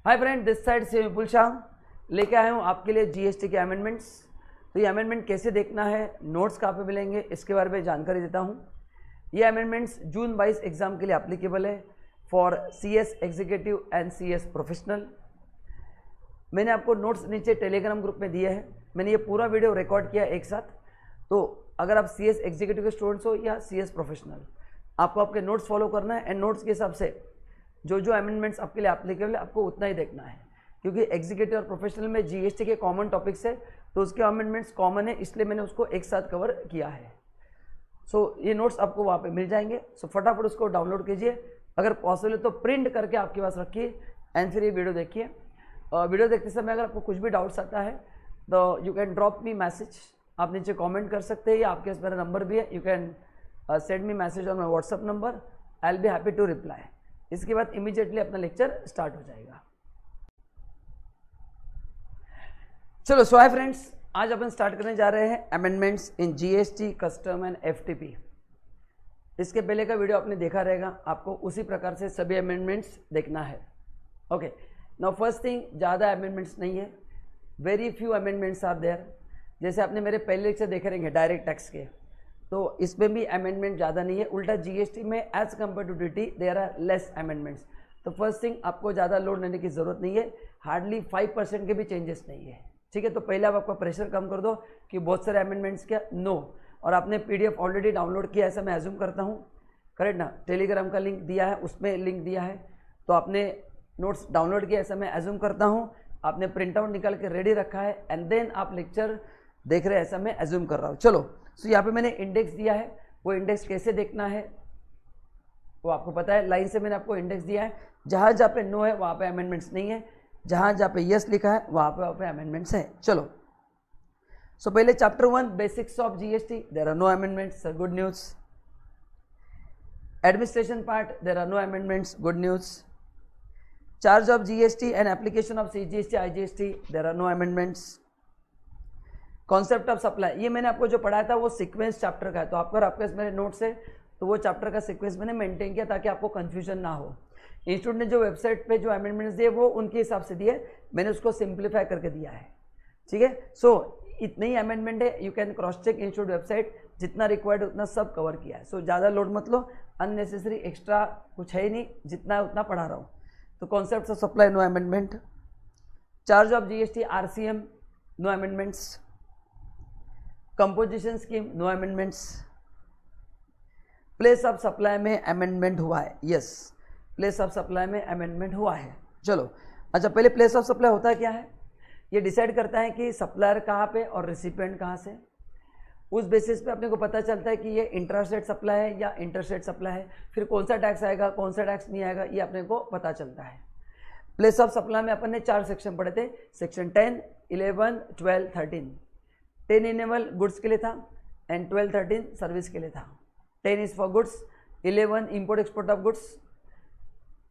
Hi friend, this side से विपुल शाह लेके आया हूँ आपके लिए जीएसटी के अमेंडमेंट्स। तो ये अमेंडमेंट कैसे देखना है, नोट्स कहाँ पे मिलेंगे, इसके बारे में जानकारी देता हूँ। ये अमेंडमेंट्स जून 22 एग्जाम के लिए एप्लीकेबल है for CS executive and CS professional. मैंने आपको नोट्स नीचे टेलीग्राम ग्रुप में दिए हैं। मैंने ये पूरा वीडियो रिकॉर्ड किया एक साथ। तो अगर आप सीएस एग्जीक्यूटिव के स्टूडेंट्स हो या सीएस प्रोफेशनल, आपको आपके नोट्स फॉलो करना है एंड नोट्स के हिसाब से जो जो अमेंडमेंट्स आपके लिए एप्लीकेबल है आपको उतना ही देखना है, क्योंकि एग्जीक्यूटिव और प्रोफेशनल में जीएसटी के कॉमन टॉपिक्स है तो उसके अमेंडमेंट्स कॉमन है, इसलिए मैंने उसको एक साथ कवर किया है। ये नोट्स आपको वहाँ पे मिल जाएंगे। फटाफट उसको डाउनलोड कीजिए, अगर पॉसिबल है तो प्रिंट करके आपके पास रखिए एंड फिर ये वीडियो देखिए। वीडियो देखते समय अगर आपको कुछ भी डाउट्स आता है तो you can drop me message, आप नीचे कॉमेंट कर सकते हैं या आपके पास मेरा नंबर भी है, you can send me message on my WhatsApp number, I will be happy to reply. इसके बाद इमीडिएटली अपना लेक्चर स्टार्ट हो जाएगा। चलो हाय फ्रेंड्स, आज अपन स्टार्ट करने जा रहे हैं amendments in GST, custom and FTP. इसके पहले का वीडियो आपने देखा रहेगा, आपको उसी प्रकार से सभी अमेंडमेंट्स देखना है। ओके, नाउ फर्स्ट थिंग, ज़्यादा अमेंडमेंट्स नहीं है, very few amendments are there. जैसे आपने मेरे पहले लेक्चर देखे रहेंगे डायरेक्ट टैक्स के, तो इसमें भी अमेंडमेंट ज़्यादा नहीं है। उल्टा जीएसटी में as compare to DT there are less amendments. तो फर्स्ट थिंग, आपको ज़्यादा लोड लेने की ज़रूरत नहीं है, हार्डली 5% के भी चेंजेस नहीं है। ठीक है, तो पहले आप आपका प्रेशर कम कर दो कि बहुत सारे अमेंडमेंट्स क्या नो। और आपने पीडीएफ ऑलरेडी डाउनलोड किया, ऐसा मैं एज्यूम करता हूँ, करेक्ट ना। टेलीग्राम का लिंक दिया है, उसमें लिंक दिया है, तो आपने नोट्स डाउनलोड किया ऐसा मैं एज्यूम करता हूँ। आपने प्रिंट आउट निकाल के रेडी रखा है एंड देन आप लेक्चर देख रहे हैं ऐसा मैं एज्यूम कर रहा हूँ। चलो, यहाँ पे मैंने इंडेक्स दिया है, वो इंडेक्स कैसे देखना है वो आपको पता है। लाइन से मैंने आपको इंडेक्स दिया है, जहाँ जहाँ पे नो है वहाँ पे अमेंडमेंट्स नहीं है, जहाँ जहाँ पे यस लिखा है वहाँ पे अमेंडमेंट्स है। चलो, पहले chapter 1 basics of GST, there are no amendments, good news. Administration part, there are no amendments, good news. Charge of GST and application of CGST IGST, there are no amendments. Concept of supply, ये मैंने आपको जो पढ़ाया था वो sequence chapter का है, तो आपका आपके मेरे नोट्स है तो वो चैप्टर का सीक्वेंस मैंने मेंटेन किया ताकि आपको कंफ्यूजन ना हो। इंस्टीट्यूट ने जो वेबसाइट पे जो अमेंडमेंट्स दिए वो उनके हिसाब से दिए, मैंने उसको सिंप्लीफाई करके दिया है। ठीक है, इतने ही अमेंडमेंट है, you can cross check institute website, जितना रिक्वायर्ड उतना सब कवर किया है। ज़्यादा लोड मत लो, अननेसेसरी एक्स्ट्रा कुछ है ही नहीं, जितना है उतना पढ़ा रहा हूँ। तो concept of supply, no amendment. Charge of GST RCM, no amendments. Composition scheme, no amendments. Place of supply में अमेंडमेंट हुआ है, यस, प्लेस ऑफ सप्लाई में अमेंडमेंट हुआ है। चलो, अच्छा, पहले प्लेस ऑफ सप्लाई होता है क्या है, ये डिसाइड करता है कि सप्लायर कहाँ पे और रिसिपिएंट कहाँ से। उस बेसिस पे अपने को पता चलता है कि ये इंट्रास्टेट सप्लाई है या इंटरस्टेट सप्लाई है, फिर कौन सा टैक्स आएगा कौन सा टैक्स नहीं आएगा, ये अपने को पता चलता है। प्लेस ऑफ सप्लाई में अपन ने 4 सेक्शन पढ़े थे, सेक्शन 10, 11, 12, 13। 10 इनेबल गुड्स के लिए था एंड 12, 13 सर्विस के लिए था। 10 is for goods, 11 import export of goods.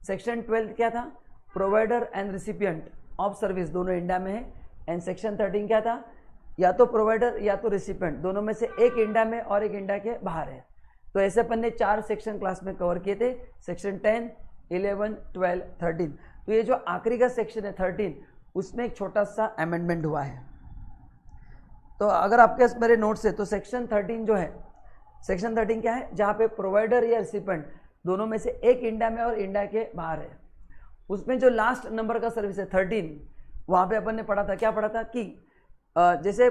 Section 12 क्या था, provider and recipient of service दोनों इंडिया में है। एंड सेक्शन 13 क्या था, या तो प्रोवाइडर या तो रिसिपिएंट, दोनों में से एक इंडिया में और एक इंडिया के बाहर है। तो ऐसे अपन ने 4 सेक्शन क्लास में कवर किए थे, सेक्शन 10, 11, 12, 13। तो ये जो आखिरी का सेक्शन है 13, उसमें एक छोटा सा अमेंडमेंट हुआ है। तो अगर आपके पास मेरे नोट्स है तो सेक्शन 13 जो है, सेक्शन 13 क्या है, जहाँ पे प्रोवाइडर या रिसिपेंट दोनों में से एक इंडिया में और इंडिया के बाहर है, उसमें जो लास्ट नंबर का सर्विस है 13, वहाँ पे अपन ने पढ़ा था, क्या पढ़ा था कि जैसे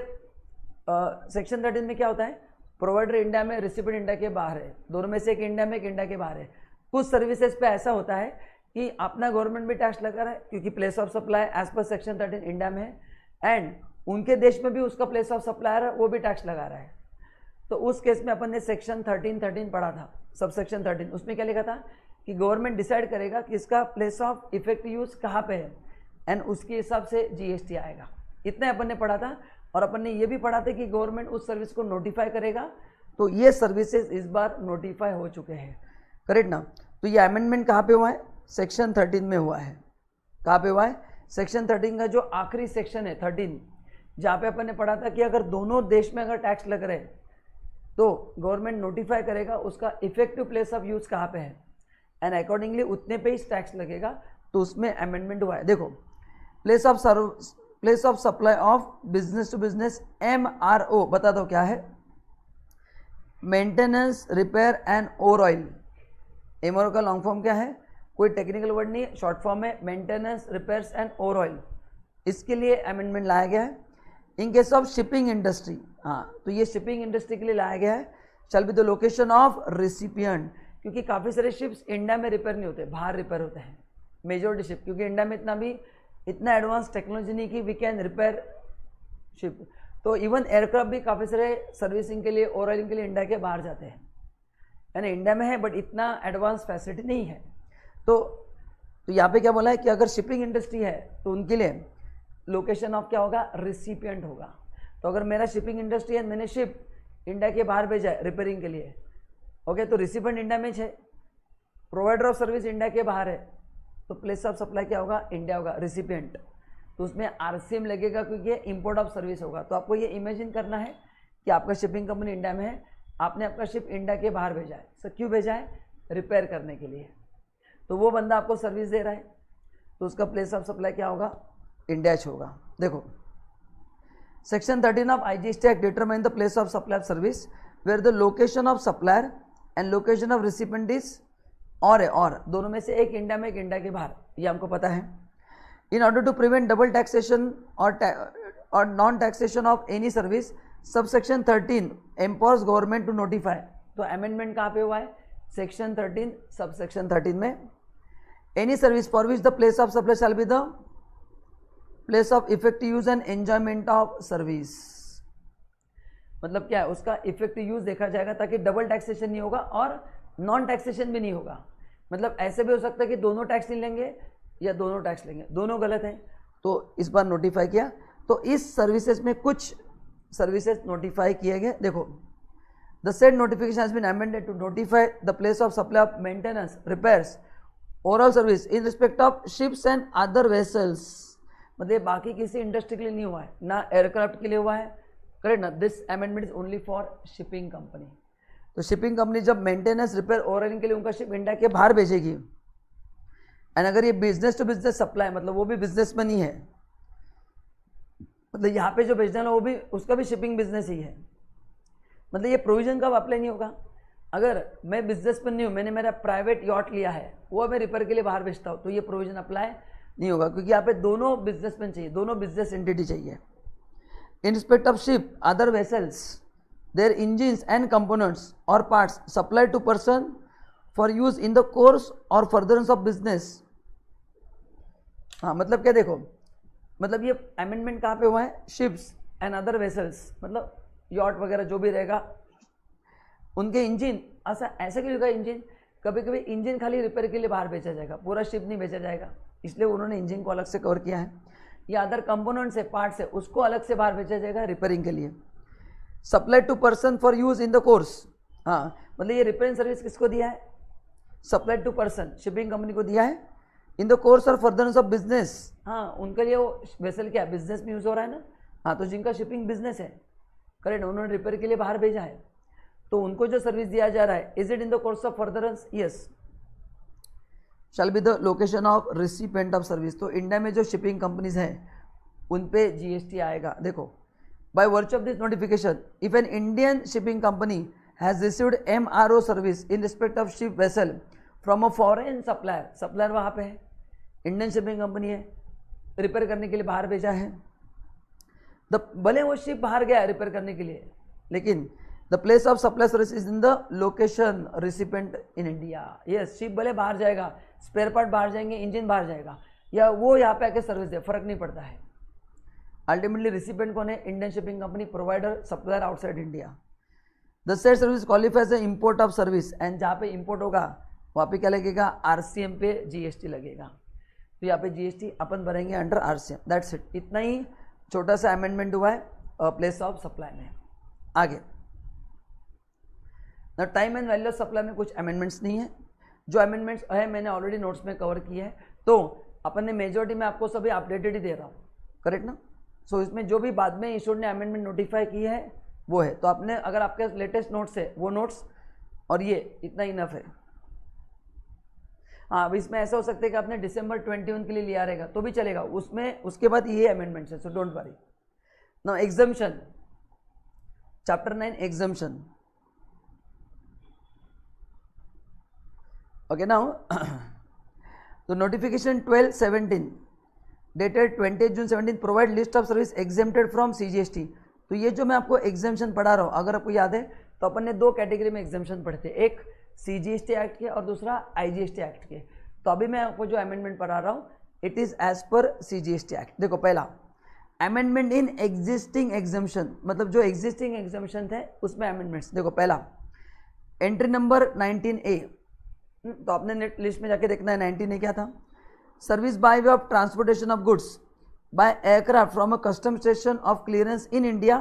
सेक्शन 13 में क्या होता है, प्रोवाइडर इंडिया में, रिसिपेंट इंडिया के बाहर है, दोनों में से एक इंडिया में एक इंडिया के बाहर है। कुछ सर्विसेज पे ऐसा होता है कि अपना गवर्नमेंट भी टैक्स लगा रहा है क्योंकि प्लेस ऑफ सप्लाई एज पर सेक्शन 13 इंडिया में है, एंड उनके देश में भी उसका प्लेस ऑफ सप्लायर है, वो भी टैक्स लगा रहा है। तो उस केस में अपन ने सेक्शन 13 पढ़ा था, सब सेक्शन 13। उसमें क्या लिखा था कि गवर्नमेंट डिसाइड करेगा कि इसका प्लेस ऑफ इफेक्टिव यूज कहाँ पे है एंड उसके हिसाब से जीएसटी आएगा। इतने अपन ने पढ़ा था। और अपन ने ये भी पढ़ा था कि गवर्नमेंट उस सर्विस को नोटिफाई करेगा, तो ये सर्विसेज इस बार नोटिफाई हो चुके हैं, करेक्ट ना। तो ये अमेंडमेंट कहाँ पे हुआ है, सेक्शन 13 में हुआ है। कहाँ पे हुआ है, सेक्शन 13 का जो आखिरी सेक्शन है 13, जहाँ पे अपन ने पढ़ा था कि अगर दोनों देश में अगर टैक्स लग रहे हैं तो गवर्नमेंट नोटिफाई करेगा उसका इफेक्टिव प्लेस ऑफ यूज कहाँ पे है एंड अकॉर्डिंगली उतने पे ही टैक्स लगेगा। तो उसमें अमेंडमेंट हुआ है। देखो place of supply of business to business, MRO बता दो क्या है? Maintenance repair and overhaul. MRO का लॉन्ग फॉर्म क्या है? कोई टेक्निकल वर्ड नहीं है, शॉर्ट फॉर्म है maintenance repairs and overhaul. इसके लिए अमेंडमेंट लाया गया है। In case of shipping industry, हाँ तो ये शिपिंग इंडस्ट्री के लिए लाया गया है। शैल be the location of recipient, क्योंकि काफ़ी सारे शिप्स इंडिया में रिपेयर नहीं होते, बाहर रिपेयर होते हैं मेजोरिटी शिप, क्योंकि इंडिया में इतना एडवांस टेक्नोलॉजी नहीं कि वी कैन रिपेयर शिप। तो इवन एयरक्राफ्ट भी काफ़ी सारे सर्विसिंग के लिए ओवर ऑयलिंग के लिए इंडिया के बाहर जाते हैं, यानी इंडिया में है बट इतना एडवांस फैसिलिटी नहीं है। तो यहाँ पे क्या बोला है कि अगर शिपिंग इंडस्ट्री है तो उनके लिए लोकेशन ऑफ क्या होगा? रिसिपिएंट होगा। तो अगर मेरा शिपिंग इंडस्ट्री है, मैंने शिप इंडिया के बाहर भेजा है रिपेयरिंग के लिए, ओके, तो रिसिपिएंट इंडिया में है, प्रोवाइडर ऑफ सर्विस इंडिया के बाहर है, तो प्लेस ऑफ सप्लाई क्या होगा? इंडिया होगा, रिसिपिएंट। तो उसमें RCM लगेगा क्योंकि ये इंपोर्ट ऑफ सर्विस होगा। तो आपको ये इमेजिन करना है कि आपका शिपिंग कंपनी इंडिया में है, आपने आपका शिप इंडिया के बाहर भेजा है। सर क्यों भेजा है? रिपेयर करने के लिए। तो वो बंदा आपको सर्विस दे रहा है, तो उसका प्लेस ऑफ सप्लाई क्या होगा? इंडिया होगा। देखो section 13 of IGST act determine the place of supply of service where the location of supplier and location of recipient is और दोनों में से एक इंडिया में एक इंडिया के बाहर, ये हमको पता है। In order to prevent double taxation और non taxation of any service, subsection 13 empowers government to notify. तो अमेंडमेंट कहाँ पे हुआ है? सेक्शन 13 सबसेक्शन 13 में। Any service for which the place of supply shall be the place of effective use and enjoyment of service. मतलब क्या है? उसका इफेक्टिव यूज देखा जाएगा ताकि डबल टैक्सेशन नहीं होगा और नॉन टैक्सेशन भी नहीं होगा। मतलब ऐसे भी हो सकता है कि दोनों टैक्स नहीं लेंगे या दोनों टैक्स लेंगे, दोनों गलत है। तो इस बार नोटिफाई किया, तो इस सर्विसेज में कुछ सर्विसेज नोटिफाई किए गए। देखो the said notification has been amended to notify the place of supply of maintenance repairs overall service in respect of ships and other vessels. मतलब बाकी किसी इंडस्ट्री के लिए नहीं हुआ है, ना एयरक्राफ्ट के लिए हुआ है, करेक्ट ना? This amendment is only for shipping company. तो शिपिंग कंपनी जब मेंटेनेंस रिपेयर ओवरऑलिंग के लिए उनका शिप इंडिया के बाहर भेजेगी, एंड अगर ये बिजनेस टू बिजनेस सप्लाई, मतलब वो भी बिजनेसमैन ही है, मतलब यहाँ पे जो भेजना है वो भी उसका भी शिपिंग बिजनेस ही है, मतलब ये प्रोविजन कब अप्लाई नहीं होगा? अगर मैं बिजनेसमैन नहीं हूँ, मैंने मेरा प्राइवेट यॉट लिया है, वो मैं रिपेयर के लिए बाहर भेजता हूँ, तो ये प्रोविजन अप्लाई नहीं होगा, क्योंकि यहाँ पे दोनों बिजनेसमैन चाहिए, दोनों बिजनेस एंटिटी चाहिए। In respect of ship other vessels their engines and components और parts supply to person for use in the course और फर्दरेंस ऑफ बिजनेस। हाँ मतलब क्या? देखो मतलब ये अमेंडमेंट कहाँ पे हुआ है? शिप्स एंड अदर वेसल्स, मतलब यॉट वगैरह जो भी रहेगा, उनके इंजन, ऐसा क्यों होगा? इंजन कभी कभी इंजन खाली रिपेयर के लिए बाहर बेचा जाएगा, पूरा शिप नहीं बेचा जाएगा, इसलिए उन्होंने इंजन को अलग से कवर किया है। या अदर कंपोनेंट्स है, पार्ट्स है, उसको अलग से बाहर बेचा जाएगा रिपेयरिंग के लिए। Supply to person for use in the course, हाँ मतलब ये रिपेयरिंग सर्विस किसको दिया है? Supply to person shipping company को दिया है। इन द कोर्स और फर्दरेंस ऑफ बिजनेस, हाँ उनके लिए वो वेसल क्या बिजनेस में यूज हो रहा है ना, हाँ तो जिनका शिपिंग बिजनेस है, करेक्ट, उन्होंने रिपेयर के लिए बाहर भेजा है, तो उनको जो सर्विस दिया जा रहा है, is it in the course of furtherance? Yes. Shell be the location of recipient of service. तो इंडिया में जो शिपिंग कंपनीज हैं उन पे GST आएगा। देखो बाय वर्च of this notification if an Indian shipping company has received MRO service in respect of ship vessel from a foreign supplier, supplier वहाँ पे है, इंडियन शिपिंग कंपनी है, रिपेयर करने के लिए बाहर भेजा है, भले वो शिप बाहर गया रिपेयर करने के लिए, लेकिन the place of supply service is in the location recipient in India. Yes, ship भले बाहर जाएगा, स्पेयर पार्ट बाहर जाएंगे, इंजन बाहर जाएगा, या वो यहाँ पे आके सर्विस दे, फर्क नहीं पड़ता है। अल्टीमेटली रिसिपेंट कौन है? Indian shipping company, provider, supplier outside India. The said service qualifies the import of service, and जहाँ पे इंपोर्ट होगा वहाँ पे क्या लगेगा? RCM पे GST लगेगा, तो यहाँ पे GST अपन भरेंगे अंडर RCM। दैट्स इट, इतना ही छोटा सा अमेंडमेंट हुआ है प्लेस ऑफ सप्लाई में। आगे ना time and value of supply में कुछ अमेंडमेंट्स नहीं है, जो अमेंडमेंट्स है मैंने ऑलरेडी नोट्स में कवर किए हैं, तो अपन ने मेजोरिटी में आपको सभी अपडेटेड ही दे रहा हूँ, करेक्ट ना? सो इसमें जो भी बाद में इशूड ने अमेंडमेंट नोटिफाई की है वो है, तो आपने अगर आपके लेटेस्ट नोट्स है वो नोट्स और ये इतना इनफ है। हाँ, अब इसमें ऐसा हो सकता है कि आपने दिसंबर 21 के लिए लिया रहेगा तो भी चलेगा, उसमें उसके बाद ये अमेंडमेंट्स है, so don't worry. Now exemption, chapter 9 exemption. Okay now तो notification 12/17 dated 20 June 17 provide list of service exempted from CGST. तो ये जो मैं आपको एग्जामेशन पढ़ा रहा हूँ, अगर आपको याद है तो अपन ने दो कैटेगरी में एग्जामेशन पढ़े थे, एक सीजीएसटी एक्ट के और दूसरा आईजीएसटी एक्ट के। तो अभी मैं आपको जो अमेंडमेंट पढ़ा रहा हूँ it is as per CGST act. देखो पहला अमेंडमेंट इन एग्जिस्टिंग एग्जामेशन, मतलब जो एग्जिस्टिंग एग्जामेशन थे उसमें अमेंडमेंट्स। देखो पहला एंट्री नंबर 19A, तो आपने नेट लिस्ट में जाके देखना है 19A क्या था। Service by way of transportation of goods by aircraft from a custom station of clearance in India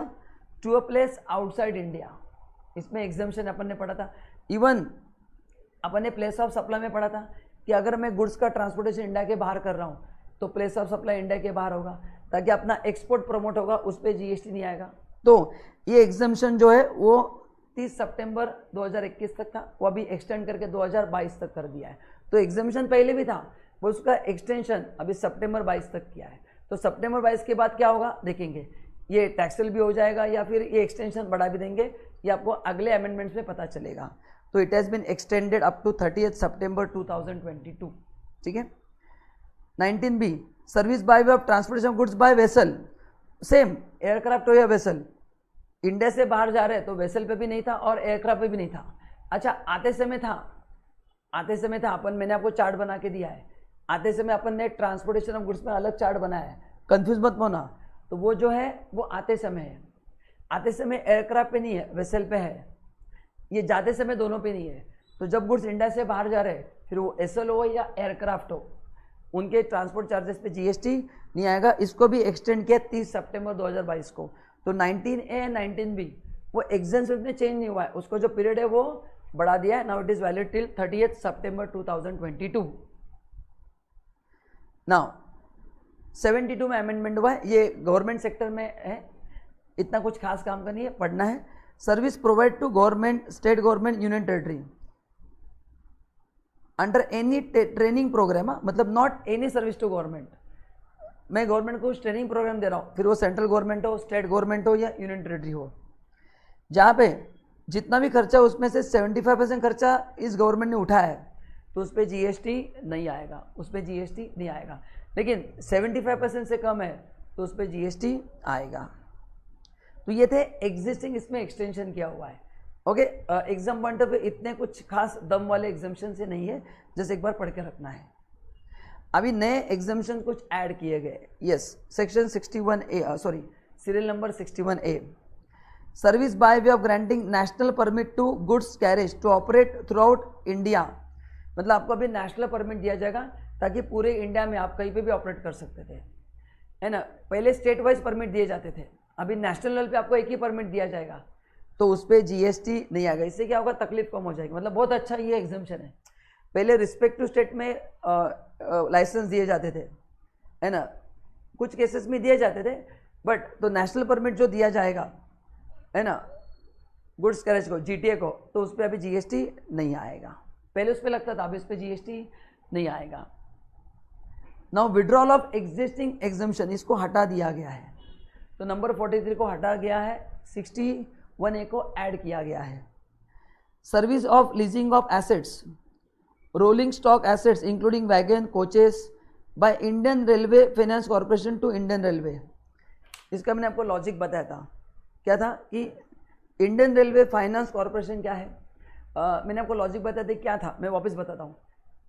to a place outside India. इसमें एग्जामेशन अपन ने पढ़ा था। इवन अपन ने प्लेस ऑफ सप्लाई में पढ़ा था कि अगर मैं गुड्स का ट्रांसपोर्टेशन इंडिया के बाहर कर रहा हूँ तो प्लेस ऑफ सप्लाई इंडिया के बाहर होगा, ताकि अपना एक्सपोर्ट प्रमोट होगा, उस पर जीएसटी नहीं आएगा। तो ये एग्जामेशन जो है वो 30 सितंबर 2021 तक था, वो अभी एक्सटेंड करके 2022 तक कर दिया है। तो एग्जामेशन पहले भी था, वो उसका एक्सटेंशन अभी सितंबर 22 तक किया है। तो सितंबर 22 के बाद क्या होगा देखेंगे, ये टैक्सेबल भी हो जाएगा या फिर ये एक्सटेंशन बढ़ा भी देंगे, ये आपको अगले अमेंडमेंट्स में पता चलेगा। तो it has been extended up to 30 सितंबर 2022। ठीक है। 19B service by way of transportation of goods by vessel, same aircraft हो या वेसल, इंडिया से बाहर जा रहे हैं तो वेसल पे भी नहीं था और एयरक्राफ्ट पे भी नहीं था। अच्छा आते समय था, आते समय था, अपन मैंने आपको चार्ट बना के दिया है, आते समय अपन ने ट्रांसपोर्टेशन ऑफ गुड्स में अलग चार्ट बनाया है, कंफ्यूज मत होना। तो वो जो है वो आते समय है, आते समय एयरक्राफ्ट पे नहीं है, वेसल पे है। ये जाते समय दोनों पे नहीं है। तो जब गुड्स इंडिया से बाहर जा रहे हैं, फिर वो एसएल हो या एयरक्राफ्ट हो, उनके ट्रांसपोर्ट चार्जेस पे जीएसटी नहीं आएगा। इसको भी एक्सटेंड किया 30 सितंबर 2022 को। तो 19A एंड 19B वो एग्जाम्पशन में चेंज नहीं हुआ है, उसको जो पीरियड है वो बढ़ा दिया है। Now it is valid till 30 सितंबर 2022। नाउ 72 में अमेंडमेंट हुआ है, ये गवर्नमेंट सेक्टर में है, इतना कुछ खास काम का नहीं है, पढ़ना है। Service provide to government, state government, union territory under any training programme, मतलब not any service to government. मैं गवर्नमेंट को ट्रेनिंग प्रोग्राम दे रहा हूँ, फिर वो सेंट्रल गवर्नमेंट हो, स्टेट गवर्नमेंट हो या यूनियन टेरिटरी हो, जहाँ पे जितना भी खर्चा उसमें से 75% खर्चा इस गवर्नमेंट ने उठाया है, तो उस पर जीएसटी नहीं आएगा, उस पर जीएसटी नहीं आएगा। लेकिन 75% से कम है तो उस पर जीएसटी आएगा। तो ये थे एग्जिस्टिंग, इसमें एक्सटेंशन किया हुआ है। Okay, exam point of view इतने कुछ खास दम वाले एग्जाम्शन से नहीं है, जैसे एक बार पढ़ के रखना है। अभी नए एग्जाम्शन कुछ ऐड किए गए। Yes, section 61A, sorry serial number 61A, service by way of granting national permit to goods carriage to operate throughout India. मतलब आपको अभी नेशनल परमिट दिया जाएगा ताकि पूरे इंडिया में आप कहीं पे भी ऑपरेट कर सकते थे, है ना। पहले स्टेट वाइज परमिट दिए जाते थे, अभी नेशनल लेवल पे आपको एक ही परमिट दिया जाएगा, तो उस पर जीएसटी नहीं आएगा। इससे क्या होगा, तकलीफ कम हो जाएगी। मतलब बहुत अच्छा ये एग्जाम्शन है। पहले रिस्पेक्टिव स्टेट में लाइसेंस दिए जाते थे, है ना, कुछ केसेस में दिए जाते थे, बट तो नेशनल परमिट जो दिया जाएगा, है ना, गुड्स कैरेज को, जीटीए को, तो उस पर अभी जीएसटी नहीं आएगा। पहले उस पर लगता था, अभी उस पर जीएसटी नहीं आएगा। Now withdrawal of existing exemption, इसको हटा दिया गया है। तो नंबर 43 को हटा गया है, 61A को ऐड किया गया है। Service of leasing of assets, rolling stock assets including wagon, coaches by Indian railway finance corporation to Indian railway. इसका मैंने आपको लॉजिक बताया था, क्या था कि इंडियन रेलवे फाइनेंस कॉर्पोरेशन क्या है, मैंने आपको लॉजिक बताया था क्या था, मैं वापस बताता हूँ।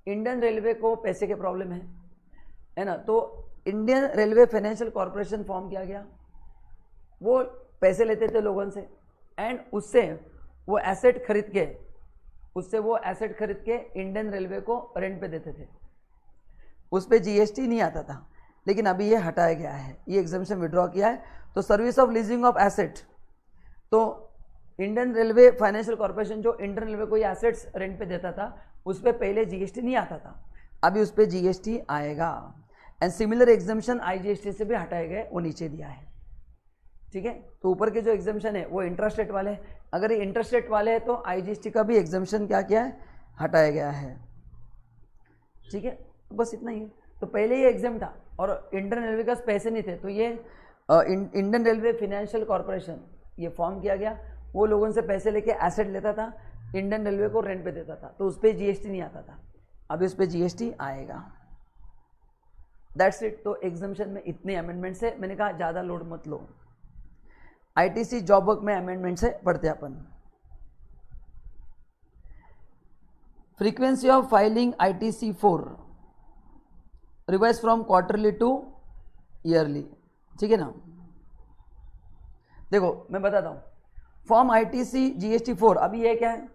इंडियन रेलवे को पैसे के प्रॉब्लम है ना, तो Indian railway financial corporation form किया गया। वो पैसे लेते थे लोगों से एंड उससे वो एसेट खरीद के, उससे वो एसेट खरीद के इंडियन रेलवे को रेंट पे देते थे, उस पर जीएसटी नहीं आता था। लेकिन अभी ये हटाया गया है, ये एग्जाम्शन विड्रॉ किया है। तो service of leasing of asset, तो इंडियन रेलवे फाइनेंशियल कॉर्पोरेशन जो इंडियन रेलवे को ये एसेट्स रेंट पे देता था, उस पर पहले जीएसटी नहीं आता था, अभी उस पर जीएसटी आएगा। एंड सिमिलर एग्जाम्शन आईजीएसटी से भी हटाए गए, वो नीचे दिया है। ठीक है, तो ऊपर के जो एग्जाम्शन है वो इंटरेस्ट रेट वाले हैं, अगर ये इंटरेस्ट रेट वाले हैं तो आईजीएसटी का भी एग्जाम्शन क्या किया है, हटाया गया है। ठीक है, तो बस इतना ही है। तो पहले ये एग्जाम था और इंडियन रेलवे के पास पैसे नहीं थे, तो ये इंडियन रेलवे फाइनेंशियल कॉर्पोरेशन ये फॉर्म किया गया। वो लोगों से पैसे लेके एसेट लेता था, इंडियन रेलवे को रेंट पे देता था, तो उस पर जीएसटी नहीं आता था। अभी उस पर जीएसटी आएगा। That's it. तो एग्जामिशन में इतने अमेंडमेंट्स है, मैंने कहा ज़्यादा लोड मत लो। आईटीसी जॉब वर्क में अमेंडमेंट्स है, पढ़ते अपन। Frequency of filing ITC 4 revise from quarterly to yearly, ठीक है ना। देखो मैं बताता हूँ, फॉर्म आईटीसी जीएसटी 4 अभी ये क्या है,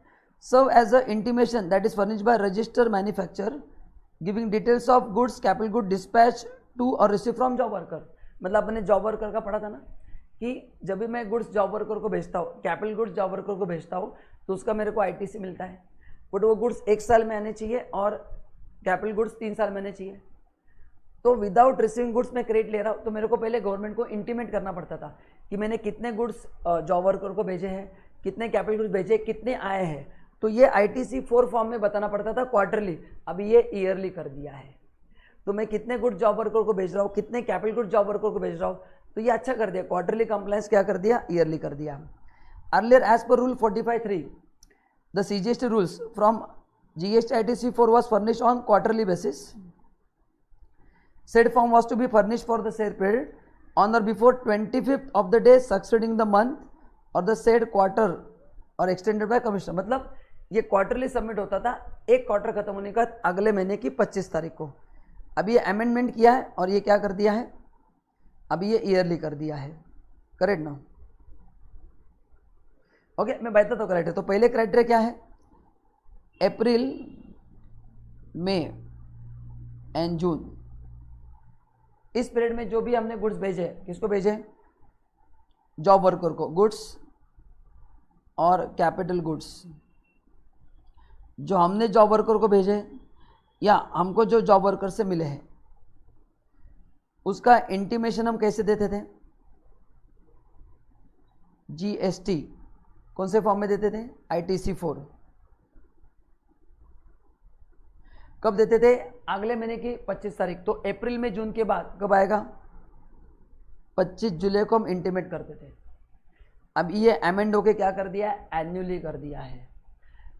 serve as a intimation that is furnished by register manufacturer giving details of goods capital good dispatch to और रिसीव फ्रॉम जॉब वर्कर। मतलब अपने जॉब वर्कर का पढ़ा था ना कि जब भी मैं गुड्स जॉब वर्कर को भेजता हूँ, कैपिटल गुड्स जॉब वर्कर को भेजता हूँ, तो उसका मेरे को आईटीसी मिलता है, बट वो गुड्स 1 साल में आने चाहिए और कैपिटल गुड्स 3 साल में आने चाहिए। तो विदाउट रिसीविंग गुड्स मैं क्रेडिट ले रहा हूँ, तो मेरे को पहले गवर्नमेंट को इंटीमेट करना पड़ता था कि मैंने कितने गुड्स जॉब वर्कर को भेजे हैं, कितने कैपिटल गुड्स भेजे, कितने आए हैं। तो ये आईटीसी 4 फॉर्म में बताना पड़ता था क्वार्टरली, अभी ये ईयरली कर दिया है। तो मैं कितने गुड जॉब वर्कर को भेज रहा हूँ, कितने कैपिटल गुड जॉब वर्कर को भेज रहा हूँ, तो ये अच्छा कर दिया। क्वार्टरली कंप्लायंस क्या कर दिया, ईयरली कर दिया। Earlier as per rule 45(3) the CGST rules from GST ITC 4 was furnished on quarterly basis. Said form was to be furnished for the said period on or before 25th of the day succeeding the month or the said quarter or extended by commissioner। मतलब ये quarterly submit होता था, एक quarter खत्म होने का अगले महीने की 25 तारीख को। अभी ये अमेंडमेंट किया है और ये क्या कर दिया है, अभी ये ईयरली कर दिया है। करेक्ट ना? ओके, मैं बताता तो करेक्ट है। तो पहले क्राइटेरिया क्या है, अप्रैल, मई एंड जून, इस पीरियड में जो भी हमने गुड्स भेजे, किसको भेजे, जॉब वर्कर को, गुड्स और कैपिटल गुड्स जो हमने जॉब वर्कर को भेजे या हमको जो जॉब वर्कर से मिले हैं, उसका इंटीमेशन हम कैसे देते थे, जीएसटी कौन से फॉर्म में देते थे, आईटीसी 4। कब देते थे, अगले महीने की 25 तारीख। तो अप्रैल में जून के बाद कब आएगा, 25 जुलाई को हम इंटीमेट करते थे। अब ये अमेंड होके क्या कर दिया है, एन्युअली कर दिया है।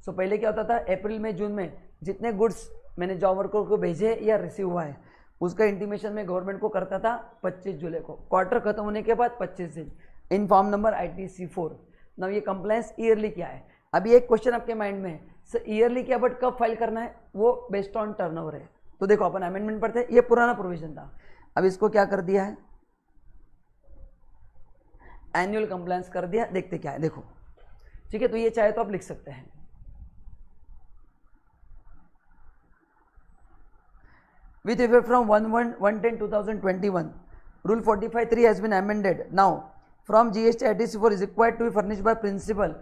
सो पहले क्या होता था, अप्रैल में जून में जितने गुड्स मैंने जॉब वर्कर को भेजे या रिसीव हुआ है, उसका इंटीमेशन में गवर्नमेंट को करता था 25 जुलाई को, क्वार्टर खत्म होने के बाद 25 दिन, in form number ITC 4। Now ये कंप्लायंस ईयरली क्या है। अभी एक क्वेश्चन आपके माइंड में है, सर ईयरली क्या, बट कब फाइल करना है, वो बेस्ड ऑन टर्नओवर है। तो देखो अपन अमेंडमेंट पढ़ते हैं, ये पुराना प्रोविजन था, अब इसको क्या कर दिया है, एनुअल कंप्लायंस कर दिया। देखते क्या है, देखो ठीक है। तो ये चाहे तो आप लिख सकते हैं, with effect from 1/1/10/2021 rule 45(3) has been amended. Now from GST ITC 4 is required to be furnished by principal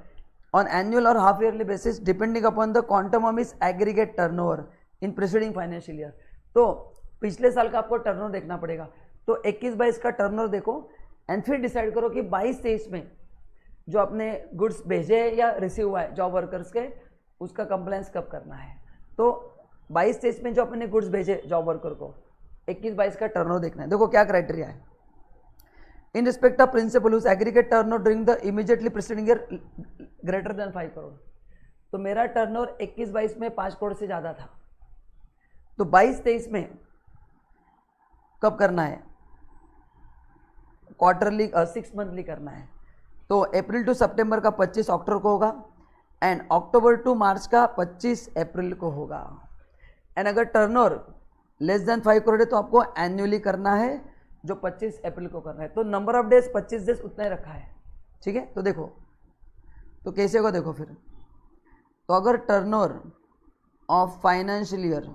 on annual or half yearly basis depending upon the quantum of his aggregate turnover in preceding financial year। तो पिछले साल का आपको turnover देखना पड़ेगा। तो 21-22 का turnover देखो एंड फिर डिसाइड करो कि 22-23 में जो अपने गुड्स भेजे या रिसीव हुआ है जॉब वर्कर्स के, उसका कंप्लायंस कब करना है। तो 22-23 में जो अपने गुड्स भेजे जॉब वर्कर को, 21-22 का टर्नओवर देखना है। देखो क्या क्राइटेरिया है, in respect of principal whose aggregate turnover during the immediately preceding year greater than 5 crore. तो मेरा टर्नओवर 21-22 में 5 करोड़ से ज़्यादा था, तो 22-23 में कब करना है, क्वार्टरली 6 मंथली करना है। तो अप्रैल टू सितंबर का 25 अक्टूबर को होगा एंड अक्टूबर टू मार्च का 25 अप्रैल को होगा। एंड अगर टर्नओवर लेस देन 5 करोड़ है तो आपको एन्युअली करना है, जो 25 अप्रैल को करना है। तो नंबर ऑफ डेज 25 डेज उतना ही रखा है, ठीक है। तो देखो तो कैसे होगा, देखो फिर तो अगर टर्नओवर ऑफ फाइनेंशियल ईयर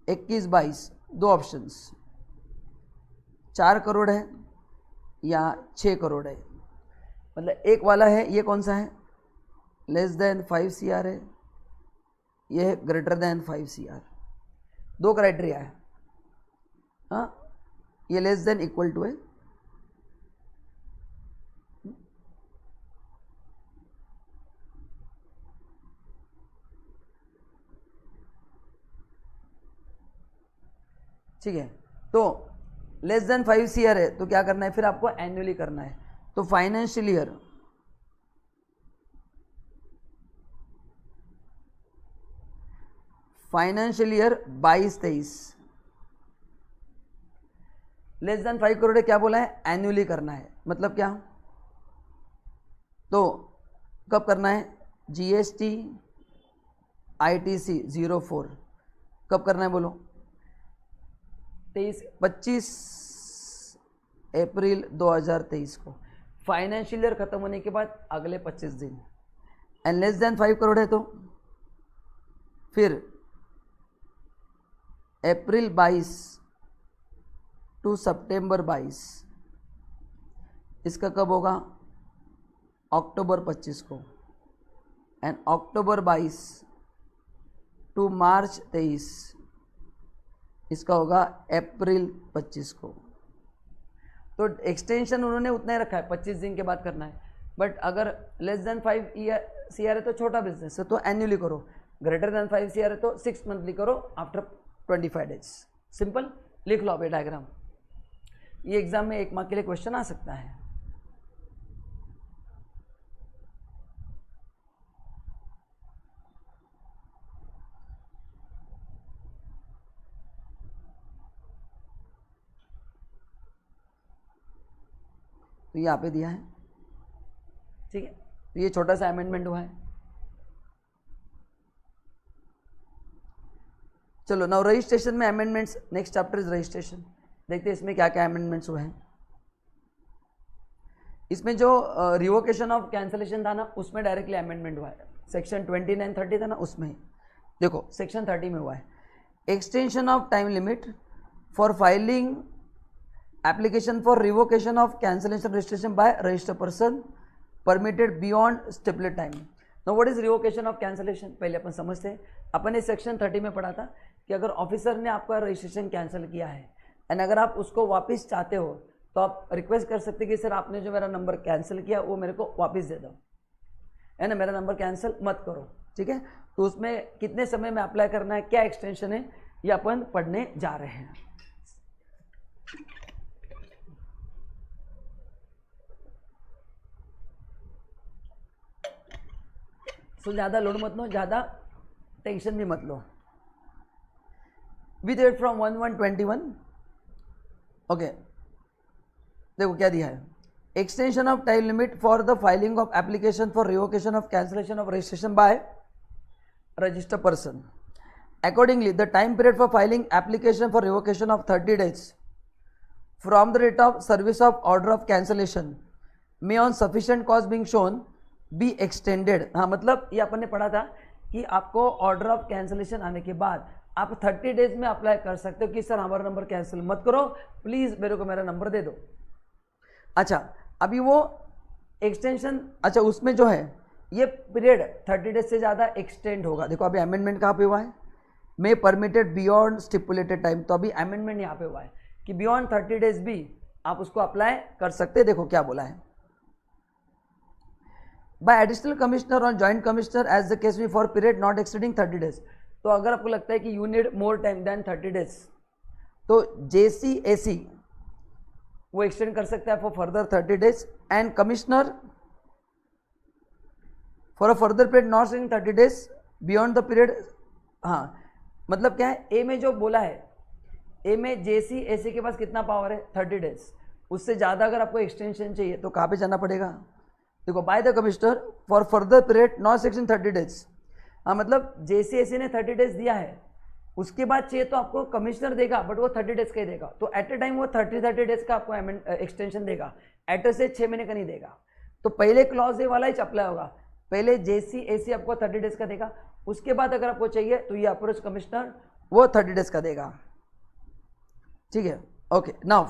21-22 दो ऑप्शंस 4 करोड़ है या 6 करोड़ है, मतलब एक वाला है ये कौन सा है, लेस देन 5 CR है, ये है ग्रेटर देन 5 CR। दो क्राइटेरिया है, हाँ, ये लेस देन इक्वल टू है, ठीक है। तो लेस देन 5 ईयर है तो क्या करना है फिर आपको एनुअली करना है। तो financial year financial year 22-23 less than 5 crore है, क्या बोला है एनुअली करना है। मतलब क्या, तो कब करना है, जीएसटी आईटीसी 04 कब करना है बोलो, 25 अप्रैल 2023 को, फाइनेंशियल ईयर खत्म होने के बाद अगले 25 दिन। एंड लेस देन 5 करोड़ है तो फिर अप्रैल 22 टू सितंबर 22, इसका कब होगा, अक्टूबर 25 को। एंड अक्टूबर 22 टू मार्च 23, इसका होगा अप्रैल 25 को। तो एक्सटेंशन उन्होंने उतना ही रखा है, 25 दिन के बाद करना है। बट अगर लेस देन 5 CR है तो छोटा बिजनेस है तो एन्युअली करो, ग्रेटर देन 5 CR है तो 6 मंथली करो आफ्टर 25 डेज। सिंपल, लिख लो आप ये डायग्राम। ये एग्जाम में 1 मार्क के लिए क्वेश्चन आ सकता है। तो यहाँ पे दिया है, ठीक है। तो ये छोटा सा अमेंडमेंट हुआ है। चलो नाउ रजिस्ट्रेशन में amendments, next chapter is registration. देखते हैं इसमें क्या क्या अमेंडमेंट्स हुए हैं। इसमें जो रिवोकेशन ऑफ कैंसलेशन था ना, उसमें डायरेक्टली अमेंडमेंट हुआ है। सेक्शन 29-30 था ना, उसमें देखो सेक्शन 30 में हुआ है, extension of time limit for filing application for revocation of cancellation registration bye registered person permitted beyond stipulated time. Now what is revocation of cancellation, पहले अपन समझते हैं। अपन ने सेक्शन 30 में पढ़ा था कि अगर ऑफिसर ने आपका रजिस्ट्रेशन कैंसिल किया है एंड अगर आप उसको वापस चाहते हो तो आप रिक्वेस्ट कर सकते कि सर आपने जो मेरा नंबर कैंसिल किया वो मेरे को वापस दे दो, है ना, मेरा नंबर कैंसिल मत करो, ठीक है। तो उसमें कितने समय में अप्लाई करना है, क्या एक्सटेंशन है, ये अपन पढ़ने जा रहे हैं। सो ज़्यादा लोड मत लो, ज़्यादा टेंशन भी मत लो। विद एड फ्रॉम 1121 ओके, देखो क्या दिया है, extension of time limit for the filing of application for revocation of cancellation of registration bye registered person. Accordingly, the time period for filing application for revocation of 30 days from the date of service of order of cancellation may on sufficient cause being shown be extended। हाँ, मतलब ये अपन ने पढ़ा था कि आपको order of cancellation आने के बाद आप 30 डेज में अप्लाई कर सकते हो कि सर हमारा नंबर कैंसिल मत करो, प्लीज मेरे को मेरा नंबर दे दो। अच्छा, अभी वो एक्सटेंशन, अच्छा उसमें जो है ये पीरियड 30 डेज से ज़्यादा एक्सटेंड होगा। देखो अभी अमेंडमेंट कहाँ पे हुआ है, मे परमिटेड बियॉन्ड स्टिपुलेटेड टाइम। तो अभी अमेंडमेंट यहाँ पे हुआ है कि बियॉन्ड 30 डेज भी आप उसको अप्लाई कर सकते। देखो क्या बोला है, बाय एडिशनल कमिश्नर और joint commissioner as the case may for period not exceeding 30 days. तो अगर आपको लगता है कि you need more time then 30 days तो JCAC वो एक्सटेंड कर सकता है for further 30 days and commissioner for a further period not exceeding 30 days beyond the period. हाँ, मतलब क्या है, ए में जो बोला है, ए में JCAC के पास कितना पावर है 30 डेज, उससे ज़्यादा अगर आपको एक्सटेंशन चाहिए तो कहाँ पे जाना पड़ेगा, देखो by the commissioner for further period not exceeding 30 days. हाँ, मतलब JCAC ने 30 डेज दिया है, उसके बाद चाहिए तो आपको कमिश्नर देगा बट वो 30 डेज का ही देगा। तो एट ए टाइम वो 30 डेज का आपको एक्सटेंशन देगा, एट से 6 महीने का नहीं देगा। तो पहले क्लॉज ए वाला ही अप्लाई होगा, पहले JCAC आपको 30 डेज का देगा, उसके बाद अगर आपको चाहिए तो ये अप्रोच कमिश्नर वो 30 डेज का देगा, ठीक है। Okay, now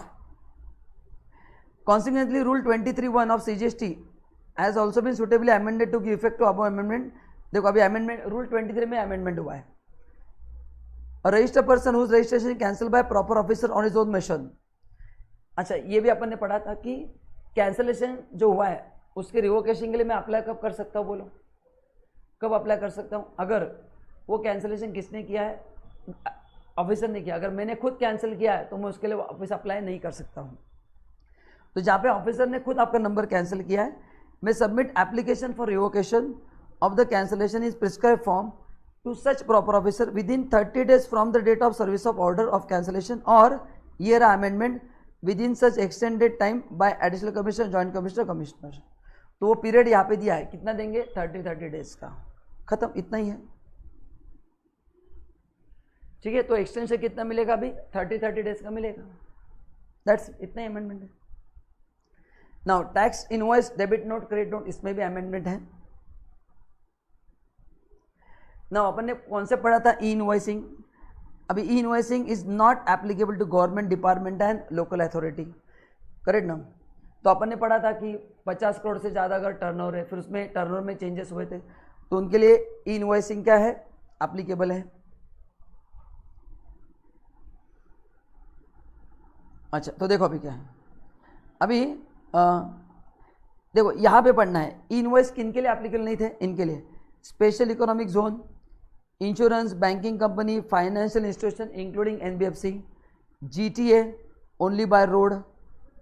consequently rule 23(1) of CGST has also been suitably amended to give effect to above amendment. देखो अभी अमेंडमेंट रूल 23 में अमेंडमेंट हुआ है। Registered person whose registration cancel by proper officer on his own mission. अच्छा, ये भी अपन ने पढ़ा था कि कैंसिलेशन जो हुआ है उसके रिवोकेशन के लिए मैं अप्लाई कब कर सकता हूँ, बोलो कब अप्लाई कर सकता हूँ, अगर वो कैंसिलेशन किसने किया है, ऑफिसर ने किया, अगर मैंने खुद कैंसिल किया है तो मैं उसके लिए वापस अप्लाई नहीं कर सकता हूँ। तो जहाँ पे ऑफिसर ने खुद आपका नंबर कैंसिल किया है, may submit application for revocation of the cancellation is prescribe form to such proper officer within 30 days from the date of service of order of cancellation और year amendment within such extended time by additional commissioner, joint commissioner, commissioner. तो वो period यहाँ पे दिया है, कितना देंगे, 30 days का, खत्म, इतना ही है। ठीक है, तो एक्सटेंशन कितना मिलेगा अभी, 30 days का मिलेगा, दैट्स इतना ही अमेंडमेंट है। Now tax invoice, debit note, credit note, इसमें भी अमेंडमेंट है। नाउ अपन ने कौन से पढ़ा था, ई इनवॉइसिंग। अभी e invoicing is not applicable to government department and local authority, correct ना। तो अपन ने पढ़ा था कि 50 करोड़ से ज़्यादा अगर टर्नओवर है, फिर उसमें टर्नओवर में चेंजेस हुए थे, तो उनके लिए ई इनवॉइसिंग क्या है, एप्लीकेबल है। अच्छा, तो देखो अभी क्या है, अभी देखो यहाँ पे पढ़ना है, ई इनवॉइस किन के लिए एप्लीकेबल नहीं थे, इनके लिए special economic zone, insurance, banking company, financial institution including NBFC, GTA only by road,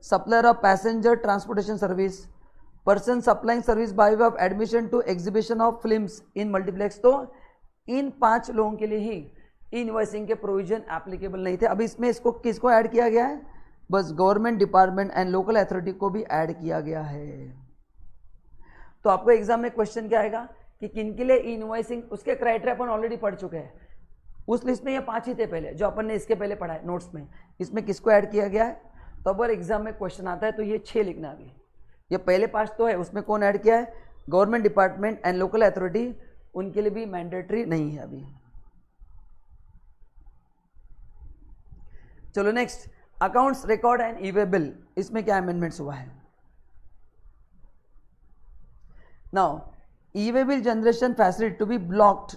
supplier of passenger transportation service, person supplying service by way of admission to exhibition of films in multiplex. तो इन 5 लोगों के लिए ही invoicing के provision applicable नहीं थे। अभी इसमें इसको किसको ऐड किया गया है, बस government department and local authority को भी ऐड किया गया है। तो आपको एग्जाम में क्वेश्चन क्या आएगा कि किन के लिए इनवॉइसिंग, उसके क्राइटेरिया अपन ऑलरेडी पढ़ चुके हैं। उस लिस्ट में ये 5 ही थे पहले, जो अपन ने इसके पहले पढ़ा है नोट्स में, इसमें किसको ऐड किया गया है। तो अगर एग्जाम में क्वेश्चन आता है तो ये 6 लिखना। अभी ये पहले 5 तो है, उसमें कौन ऐड किया है, government department and local authority, उनके लिए भी मैंडेटरी नहीं है अभी। चलो next, accounts record and e way bill, इसमें क्या अमेंडमेंट्स हुआ है। Now e way bill generation facility to be blocked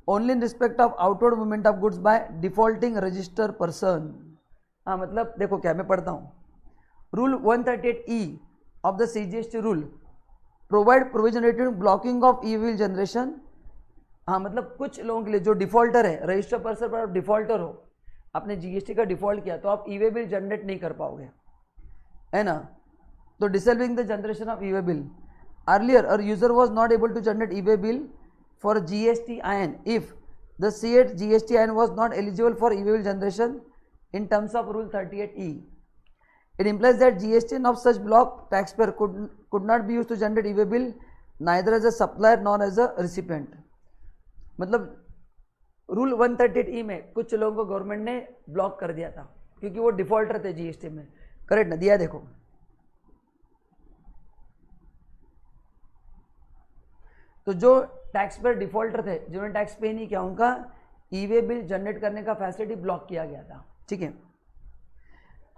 only in respect of outward movement of goods by defaulting register person. हाँ, मतलब देखो क्या मैं पढ़ता हूँ, rule 138E of the CGST rule provide provision related blocking of e way bill generation. हाँ, मतलब कुछ लोगों के लिए जो डिफॉल्टर है, रजिस्टर पर्सन पर आप डिफॉल्टर हो, आपने जीएसटी का डिफॉल्ट किया तो आप ई वे बिल जनरेट नहीं कर पाओगे, है ना। तो disabling the generation of e way bill, earlier a user was not able to generate e way bill for GSTIN if the CAT GSTIN was not eligible for e way bill generation in terms of rule 38E. It implies that GSTIN of such block taxpayer could not be used to generate e-way bill neither as a supplier nor as a recipient. मतलब rule 138E में कुछ लोगों को government ने block कर दिया था क्योंकि वो डिफॉल्टर थे जीएसटी में, करेक्ट ना, दिया देखो। तो जो टैक्स पेयर डिफॉल्टर थे, जिन्होंने टैक्स पे नहीं किया, उनका ई-वे बिल जनरेट करने का फैसिलिटी ब्लॉक किया गया था, ठीक है।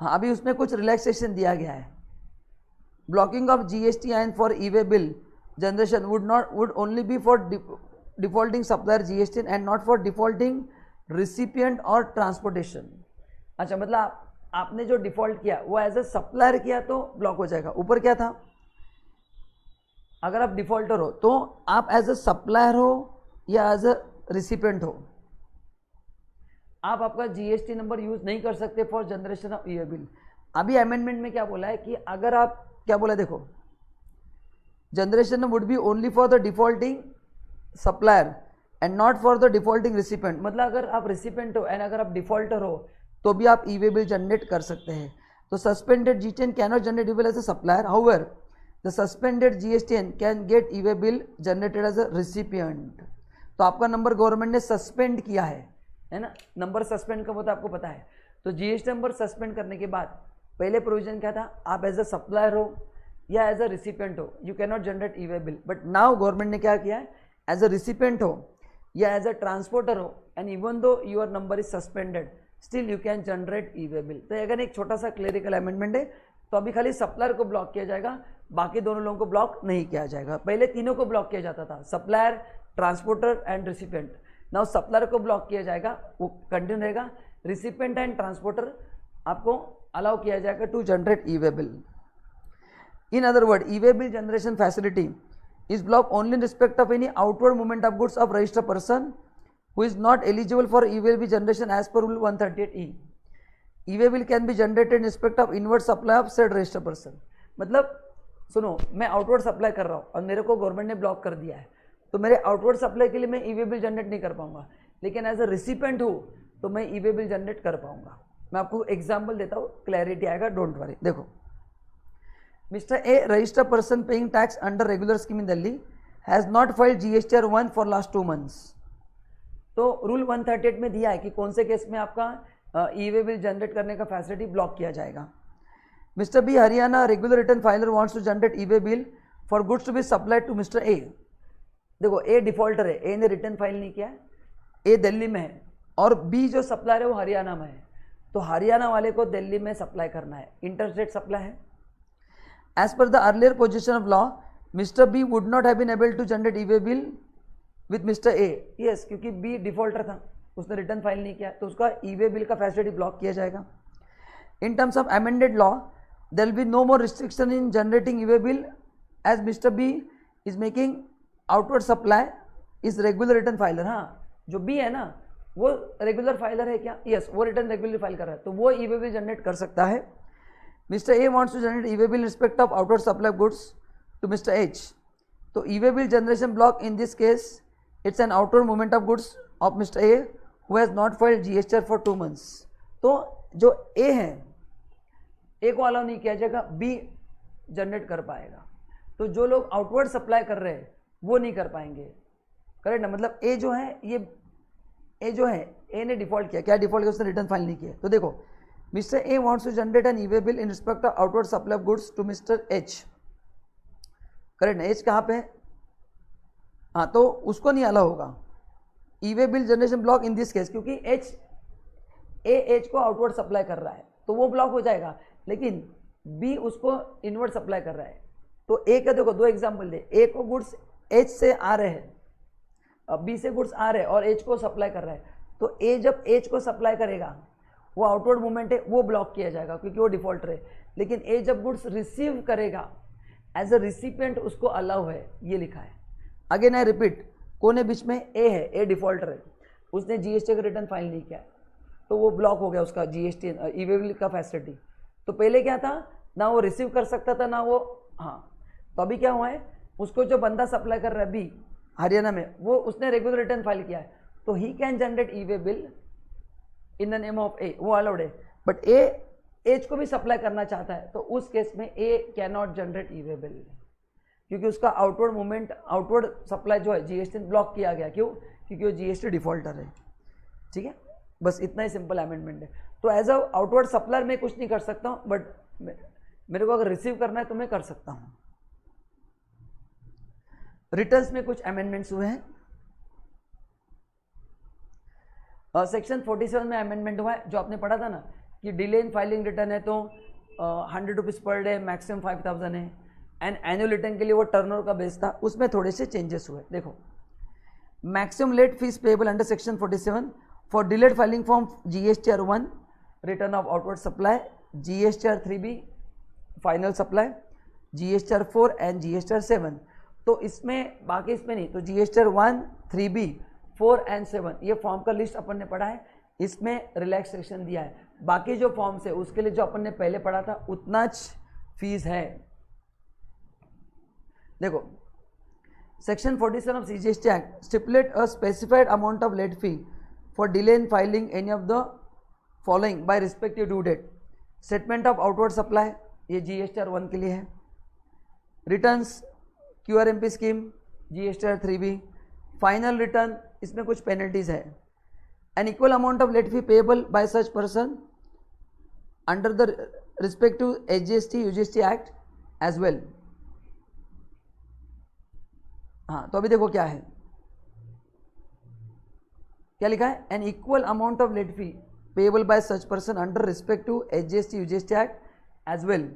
हाँ, अभी उसमें कुछ रिलैक्सेशन दिया गया है। Blocking of GSTIN for e way bill generation would only be for defaulting supplier GSTIN and not for defaulting recipient और ट्रांसपोर्टेशन। अच्छा, मतलब आपने जो डिफॉल्ट किया वो एज ए सप्लायर किया तो ब्लॉक हो जाएगा। ऊपर क्या था, अगर आप डिफॉल्टर हो तो आप एज ए सप्लायर हो या एज ए रिसिपिएंट हो, आप आपका जीएसटी नंबर यूज नहीं कर सकते for generation of e-way bill. अभी अमेंडमेंट में क्या बोला है कि अगर आप, क्या बोला देखो, generation would be only for the defaulting supplier and not for the defaulting recipient. मतलब अगर आप रिसिपेंट हो एंड अगर आप डिफॉल्टर हो तो भी आप ई-वे बिल जनरेट कर सकते हैं। तो suspended GSTIN cannot generate e way bill as a supplier, however the suspended GSTIN can get e way bill generated as a recipient. तो आपका नंबर गवर्नमेंट ने सस्पेंड किया है ना। नंबर सस्पेंड कब होता है आपको पता है। तो जीएसटी नंबर सस्पेंड करने के बाद पहले प्रोविजन क्या था, आप एज अ सप्लायर हो या एज अ रिसिपेंट हो, you can not generate e way bill. But now government ने क्या किया है, एज अ रिसिपेंट हो या एज अ ट्रांसपोर्टर हो and even though your number is suspended still you can generate e way bill. तो अगर एक छोटा सा क्लेरिकल अमेंडमेंट है, तो अभी खाली सप्लायर को ब्लॉक किया जाएगा, बाकी दोनों लोगों को ब्लॉक नहीं किया जाएगा। पहले तीनों को ब्लॉक किया जाता था, supplier, transporter and recipient. Now supplier को ब्लॉक किया जाएगा, वो कंटिन्यू रहेगा। रिसिपेंट एंड ट्रांसपोर्टर आपको अलाउ किया जाएगा to generate e way bill. In other word, e way bill generation facility is blocked only in respect of any outward movement of goods of registered person who is not eligible for e-way bill generation as per rule 138E. e-way bill can be generated in respect of inward supply of said registered person. मतलब सुनो, मैं outward supply कर रहा हूँ और मेरे को government ने ब्लॉक कर दिया है, तो मेरे आउटवर्ड सप्लाई के लिए मैं ई-वे बिल जनरेट नहीं कर पाऊंगा, लेकिन एज अ रिसिपेंट हूँ तो मैं ई-वे बिल जनरेट कर पाऊंगा. मैं आपको एग्जाम्पल देता हूँ, क्लैरिटी आएगा, डोंट वरी. देखो, mister A registered person paying tax under regular scheme in Delhi has not filed GSTR 1 for last 2 months. तो रूल 138 में दिया है कि कौन से केस में आपका ई-वे बिल जनरेट करने का फैसिलिटी ब्लॉक किया जाएगा. Mister B Haryana regular return filer wants to generate e way bill for goods to be supplied to mister A. देखो, ए डिफॉल्टर है, ए ने रिटर्न फाइल नहीं किया है, ए दिल्ली में है और बी जो सप्लायर है वो हरियाणा में है, तो हरियाणा वाले को दिल्ली में सप्लाई करना है, इंटरस्टेट सप्लाई है. As per the earlier position of law mister B would not have been able to generate e way bill with mister A. Yes, क्योंकि बी डिफॉल्टर था, उसने रिटर्न फाइल नहीं किया, तो उसका ई-वे बिल का फैसिलिटी ब्लॉक किया जाएगा. In terms of amended law there will be no more restriction in generating e-way bill as Mr. B is making outward supply is regular return filer. हाँ, जो B है ना वो regular filer है क्या? Yes, वो रिटर्न रेगुलर फाइल कर रहा है, तो वो ई-वे बिल जनरेट कर सकता है. Mister A wants to generate e way bill respect of outward supply goods to mister H. तो e way bill generation block in this case it's an outward movement of goods of mister A who has not filed GSTR for 2 months. तो जो ए है, ए को allow नहीं किया जाएगा, B generate कर पाएगा. तो जो लोग आउटवर्ड सप्लाई कर रहे हैं वो नहीं कर पाएंगे. करेक्ट ना? मतलब ए जो है, ये ए जो है, ए ने डिफॉल्ट किया. क्या डिफॉल्ट किया? उसने रिटर्न फाइल नहीं किया. तो देखो, mister A wants to generate an e way bill in respect of outward supply of goods to mister H. Correct ना? एच कहाँ पे है? हाँ, तो उसको नहीं अलाउ होगा e way bill generation block in this case, क्योंकि एच को आउटवर्ड सप्लाई कर रहा है तो वो ब्लॉक हो जाएगा, लेकिन बी उसको इनवर्ड सप्लाई कर रहा है. तो ए का देखो, 2 एग्जाम्पल दे. ए को गुड्स एच से आ रहे हैं, बी से गुड्स आ रहे हैं और एच को सप्लाई कर रहा है, तो ए जब एच को सप्लाई करेगा वो आउटवर्ड मूवमेंट है, वो ब्लॉक किया जाएगा क्योंकि वो डिफॉल्टर है. लेकिन ए जब गुड्स रिसीव करेगा एज अ रिसिपिएंट उसको अलाउ है, ये लिखा है. अगेन आई रिपीट, कोने बीच में ए है, ए डिफॉल्टर है, उसने GST का रिटर्न फाइल नहीं किया, तो वो ब्लॉक हो गया उसका GST ई-वे बिल का फैसिलिटी. तो पहले क्या था, ना वो रिसीव कर सकता था ना वो, हाँ, तो अभी क्या हुआ है, उसको जो बंदा सप्लाई कर रहा है बी हरियाणा में, वो उसने रेगुलर रिटर्न फाइल किया है, तो he can generate e way bill in the name of A, वो अलाउड है. बट ए एच को भी सप्लाई करना चाहता है, तो उस केस में A can not generate e way bill, क्योंकि उसका आउटवर्ड मूवमेंट, आउटवर्ड सप्लाई जो है GST ब्लॉक किया गया. क्यों? क्योंकि वो GST डिफॉल्टर है. ठीक है, बस इतना ही सिंपल अमेंडमेंट है. तो एज अ आउटवर्ड सप्लायर मैं कुछ नहीं कर सकता हूँ, बट मेरे को अगर रिसीव करना है तो मैं कर सकता हूँ. रिटर्न्स में कुछ अमेंडमेंट्स हुए हैं. सेक्शन 47 में अमेंडमेंट हुआ है, जो आपने पढ़ा था ना कि डिले इन फाइलिंग रिटर्न है तो 100 रुपीज़ पर डे, मैक्सिमम 5000 है, एंड एनुअल रिटर्न के लिए वो टर्नओवर का बेस था, उसमें थोड़े से चेंजेस हुए. देखो, maximum late fees payable under section 47 for delayed filing from GSTR 1 return of outward supply, GSTR 3B final supply, GSTR 4 and GSTR 7. तो इसमें बाकी इसमें नहीं, तो GSTR 1, 3B, 4 and 7 ये फॉर्म का लिस्ट अपन ने पढ़ा है, इसमें रिलैक्सेशन दिया है. बाकी जो फॉर्म्स है उसके लिए जो अपन ने पहले पढ़ा था उतना फीस है. देखो, section 47 of CGST act stipulate a specified amount of late fee for delay in filing any of the following by respective due date. Statement of outward supply, ये GSTR 1 के लिए है. Returns QRMP scheme GSTR 3B. Final return, इसमें कुछ penalties है. An equal amount of late fee payable by such person under the respective SGST UGST Act as well. हाँ, तो अभी देखो क्या है, क्या लिखा है, an equal amount of late fee payable by such person under respective SGST UGST act as well.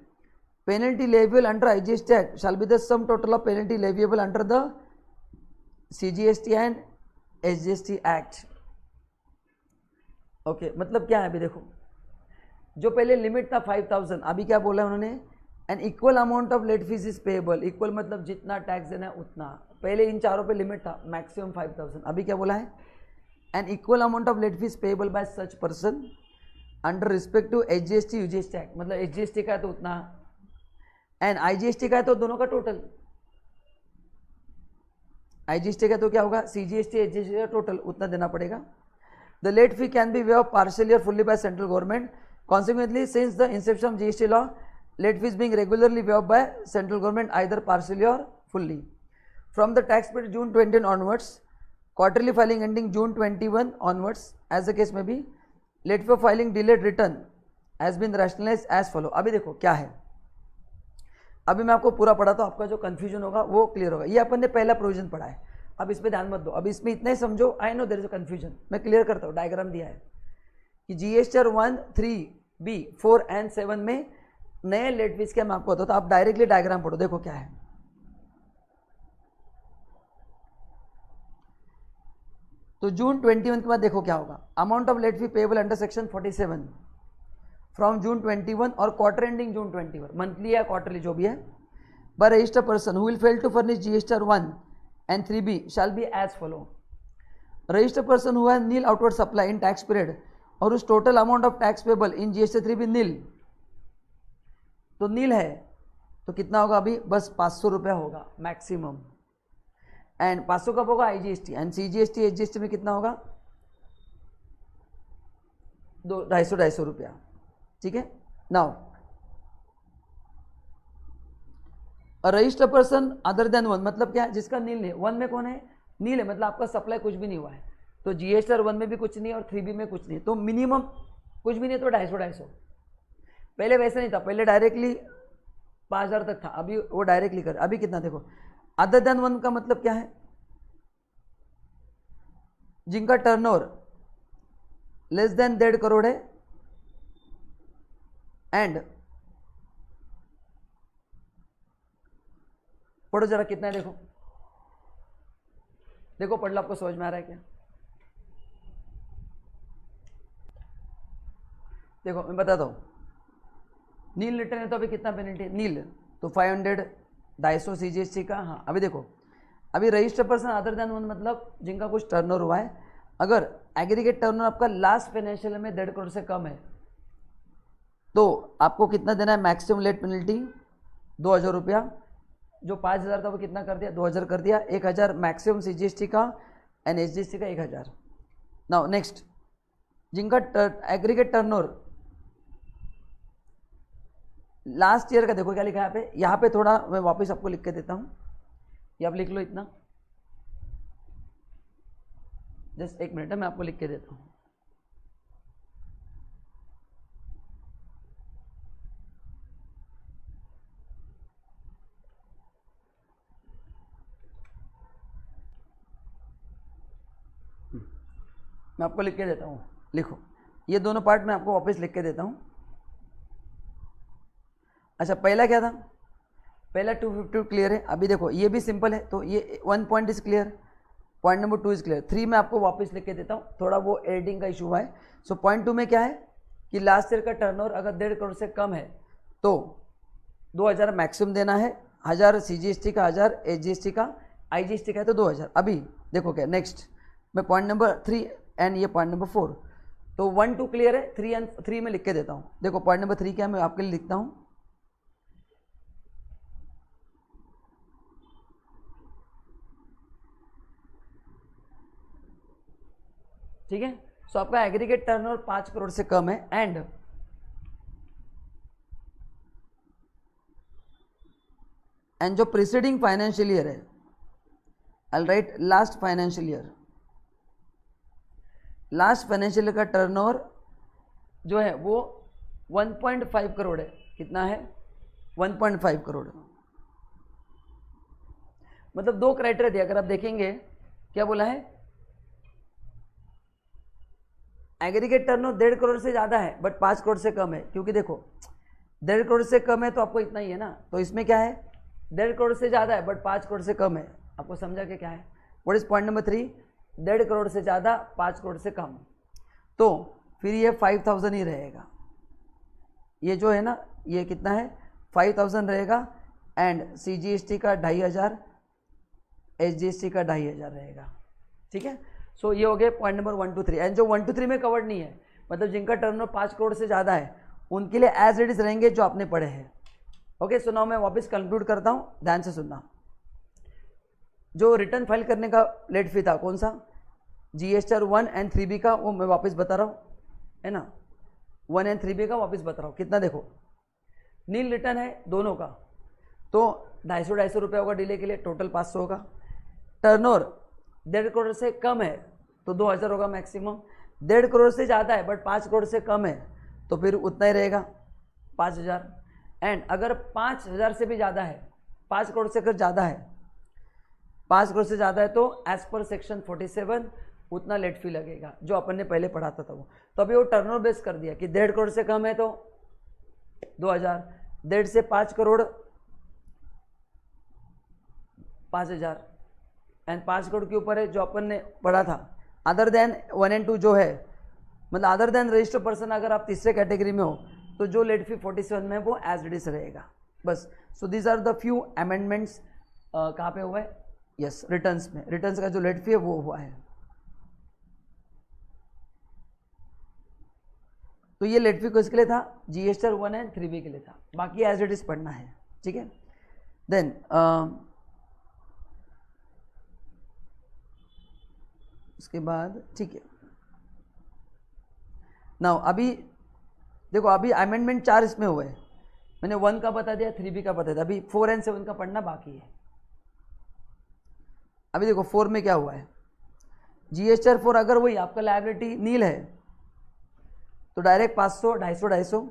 Penalty leviable under IGST act shall be the sum total of penalty leviable under the CGST and SGST act. Okay, मतलब क्या है, अभी देखो, जो पहले limit था 5000, अभी क्या बोला उन्होंने, an equal amount of late fees is payable. Equal मतलब जितना टैक्स देना है उतना. पहले इन चारों पे लिमिट था मैक्सिमम 5000, अभी क्या बोला है, an equal amount of late fees payable by such person under respect to HGST UGST act, मतलब HGST का है तो उतना, एंड IGST का है तो दोनों का टोटल, IGST का तो क्या होगा, CGST HGST का टोटल उतना देना पड़ेगा. The late fee can be waive partially और fully by central government. Consequently, since the inception of GST law, late fees being regularly waived by central government either partially or fully. From the tax period June 20 onwards, quarterly filing ending June 21 onwards, as the case may be, late fee filing delayed return has been rationalized as follow. अभी देखो क्या है, अभी मैं आपको पूरा पढ़ा तो आपका जो कंफ्यूजन होगा वो क्लियर होगा. ये अपन ने पहला प्रोविजन पढ़ा है, अब इस पर ध्यान मत दो, अब इसमें इतना ही समझो. I know there is a confusion, मैं क्लियर करता हूँ. डायग्राम दिया है कि GST 1, 3B, 4 एंड 7 में नए लेट फीस क्या मैं आपको बताता हूं. तो आप डायरेक्टली डायग्राम पढ़ो, देखो क्या है. तो जून 21 के बाद देखो क्या होगा. Amount of late fee payable under section 47 from June 21 और क्वार्टर एंडिंग जून 21, मंथली या क्वार्टरली जो भी है, by registered person who will fail to furnish GST 1 and 3B shall be as follow. Registered person who has nil outward supply in tax period और उस total amount of tax payable in GST 3B nil, तो nil है तो कितना होगा अभी, बस 500 रुपया होगा मैक्सिमम. एंड 500 कब होगा, IGST एंड CGST HGST में कितना होगा, 250 रुपया. ठीक है. Now registered person other than 1 मतलब क्या है, जिसका नील नहीं. 1 में कौन है, नील है, मतलब आपका सप्लाई कुछ भी नहीं हुआ है. तो GST 1 में भी कुछ नहीं और 3B में कुछ नहीं, तो मिनिमम कुछ भी नहीं तो 250. पहले वैसे नहीं था, पहले डायरेक्टली 5000 तक था, अभी वो डायरेक्टली कर. अभी कितना देखो, अदर देन 1 का मतलब क्या है, जिनका टर्नओवर लेस देन 1.5 करोड़ है एंड पढ़ो जरा कितना है, देखो देखो पढ़ लो, आपको समझ में आ रहा है क्या. देखो मैं बताता हूँ, नील रिटर्न है तो अभी कितना पेनल्टी है, नील तो 500, 250 CGST का. हाँ अभी देखो, अभी रजिस्टर्ड पर्सन अदर देन 1 मतलब जिनका कुछ टर्नओवर हुआ है, अगर एग्रीगेट टर्नओवर आपका लास्ट फाइनेंशियल में 1.5 करोड़ से कम है तो आपको कितना देना है, मैक्सिमम लेट पेनल्टी 2000 रुपया. जो 5000 था वो कितना कर दिया, 2000 कर दिया, 1000 मैक्सिमम CGST का एंड HGST का 1000. नाउ नेक्स्ट, जिनका एग्रीगेट टर्नओवर लास्ट ईयर का, देखो क्या लिखा है यहाँ पे थोड़ा मैं वापस आपको लिख के देता हूँ, ये आप लिख लो इतना, जस्ट एक मिनट है मैं आपको लिख के देता हूँ. मैं आपको लिख के देता हूँ, लिखो ये दोनों पार्ट मैं आपको वापस लिख के देता हूँ. अच्छा पहला क्या था, पहला 250 क्लियर है. अभी देखो ये भी सिंपल है, तो ये 1 point is clear, point number 2 is clear. 3 में आपको वापस लिख के देता हूँ, थोड़ा वो एडिटिंग का इशू हुआ है. सो पॉइंट 2 में क्या है कि लास्ट ईयर का टर्नओवर अगर 1.5 करोड़ से कम है तो 2000 मैक्सिमम देना है, 1000 CGST का, 1000 HGST का, IGST का है तो 2000. अभी देखो क्या नेक्स्ट, मैं पॉइंट नंबर 3 एंड ये पॉइंट नंबर 4, तो 1 2 क्लियर है, 3 में लिख के देता हूँ. देखो पॉइंट नंबर 3 क्या है, मैं आपके लिए लिखता हूँ. ठीक है. सो आपका एग्रीगेट टर्नओवर 5 करोड़ से कम है एंड जो प्रीसीडिंग फाइनेंशियल ईयर है, I write last financial year, last financial year का टर्नओवर जो है वो 1.5 करोड़ है. कितना है, 1.5 करोड़. मतलब 2 क्राइटेरिया दिया, अगर आप देखेंगे क्या बोला है, एग्रीगेट टर्नओवर 1.5 करोड़ से ज़्यादा है बट 5 करोड़ से कम है. क्योंकि देखो 1.5 करोड़ से कम है तो आपको इतना ही है ना, तो इसमें क्या है 1.5 करोड़ से ज़्यादा है बट 5 करोड़ से कम है. आपको समझा कि क्या है, what is point number 3, 1.5 crore से ज़्यादा 5 करोड़ से कम, तो फिर ये 5000 ही रहेगा. ये जो है ना ये कितना है 5000 रहेगा एंड CGST का 2500, HGST का 2500 रहेगा. ठीक है. सो ये हो गए पॉइंट नंबर 1 to 3। एंड जो 1 to 3 में कवर्ड नहीं है, मतलब जिनका टर्नओवर 5 करोड़ से ज़्यादा है, उनके लिए एज इट इज रहेंगे जो आपने पढ़े हैं। ओके, सो नाउ मैं वापस कंक्लूड करता हूँ, ध्यान से सुनना। जो रिटर्न फाइल करने का लेट फी था कौन सा, GSTR 1 and 3B का, वो मैं वापस बता रहा हूँ, है ना, 1 and 3B का वापस बता रहा हूँ। कितना देखो, नील रिटर्न है दोनों का, तो 250 रुपये होगा डिले के लिए, टोटल 500 होगा। टर्नओवर 1.5 करोड़ से कम है तो 2000 होगा मैक्सिमम, 1.5 करोड़ से ज़्यादा है बट 5 करोड़ से कम है तो फिर उतना ही रहेगा 5000। एंड अगर 5000 से भी ज़्यादा है, 5 करोड़ से अगर ज़्यादा है, 5 करोड़ से ज़्यादा है तो एज पर सेक्शन 47 उतना लेट फी लगेगा जो अपन ने पहले पढ़ा था वो। तो अभी वो टर्नओवर बेस कर दिया कि 1.5 करोड़ से कम है तो 2000, 1.5 से 5 करोड़ 5000, एंड 5 करोड़ के ऊपर है जो अपन ने पढ़ा था अदर देन 1 and 2 जो है, मतलब अदर देन रजिस्टर्ड पर्सन, अगर आप तीसरे कैटेगरी में हो तो जो लेट फी 47 में है वो एज इट इज रहेगा बस। So these are the few amendments कहाँ पे हुआ है, यस रिटर्न्स में। रिटर्न्स का जो लेट फी है वो हुआ है। तो ये लेट फी किसके लिए था, GSTR 1 and 3B के लिए था, बाकी एज इट इज पढ़ना है, ठीक है। देन उसके बाद ठीक है, नाउ अभी देखो, अभी अमेंडमेंट 4 इसमें हुए हैं, मैंने 1 का बता दिया, 3B का बता दिया, अभी 4 and 7 का पढ़ना बाकी है। अभी देखो 4 में क्या हुआ है, GSTR 4 अगर वही आपका लायबिलिटी नील है तो डायरेक्ट 500, 250, 250,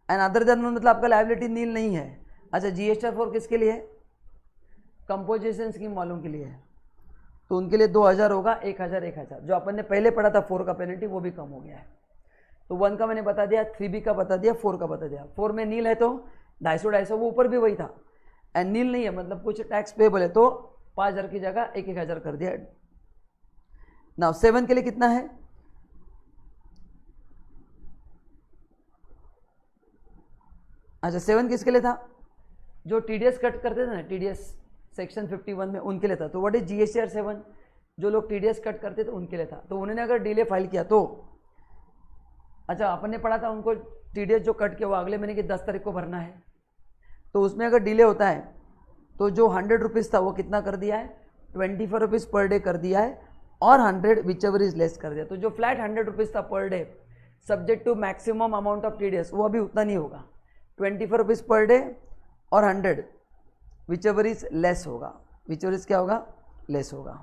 एंड अदर देन मतलब आपका लायबिलिटी नील नहीं है। अच्छा, GSTR 4 किसके लिए है, कंपोजिशन स्कीम वालों के लिए है, तो उनके लिए 2000 होगा, 1000, 1000 जो अपन ने पहले पढ़ा था 4 का पेनल्टी वो भी कम हो गया है। तो 1 का मैंने बता दिया, 3B का बता दिया, 4 का बता दिया। 4 में नील है तो 250, 250, वो ऊपर भी वही था, एंड नील नहीं है मतलब कुछ टैक्स पेबल है तो 5000 की जगह 1000 कर दिया। नाउ 7 के लिए कितना है, अच्छा 7 किसके लिए था, जो TDS कट करते थे ना, TDS सेक्शन 51 में उनके लिए था। तो व्हाट इज GSTR 7, जो लोग TDS कट करते थे उनके लिए था। तो उन्होंने अगर डिले फाइल किया तो, अच्छा अपन ने पढ़ा था उनको TDS जो कट किया वो अगले महीने की 10 तारीख को भरना है, तो उसमें अगर डिले होता है तो जो 100 रुपीज़ था वो कितना कर दिया है, 25 रुपीज़ पर डे कर दिया है, और 100 विच एवर इज लेस कर दिया। तो जो फ्लैट 100 रुपीज़ था per day subject to maximum amount of TDS वो अभी उतना नहीं होगा, 25 रुपीज़ पर डे और 100 विच एवर इज लेस होगा, विच एवर इज क्या होगा, लेस होगा।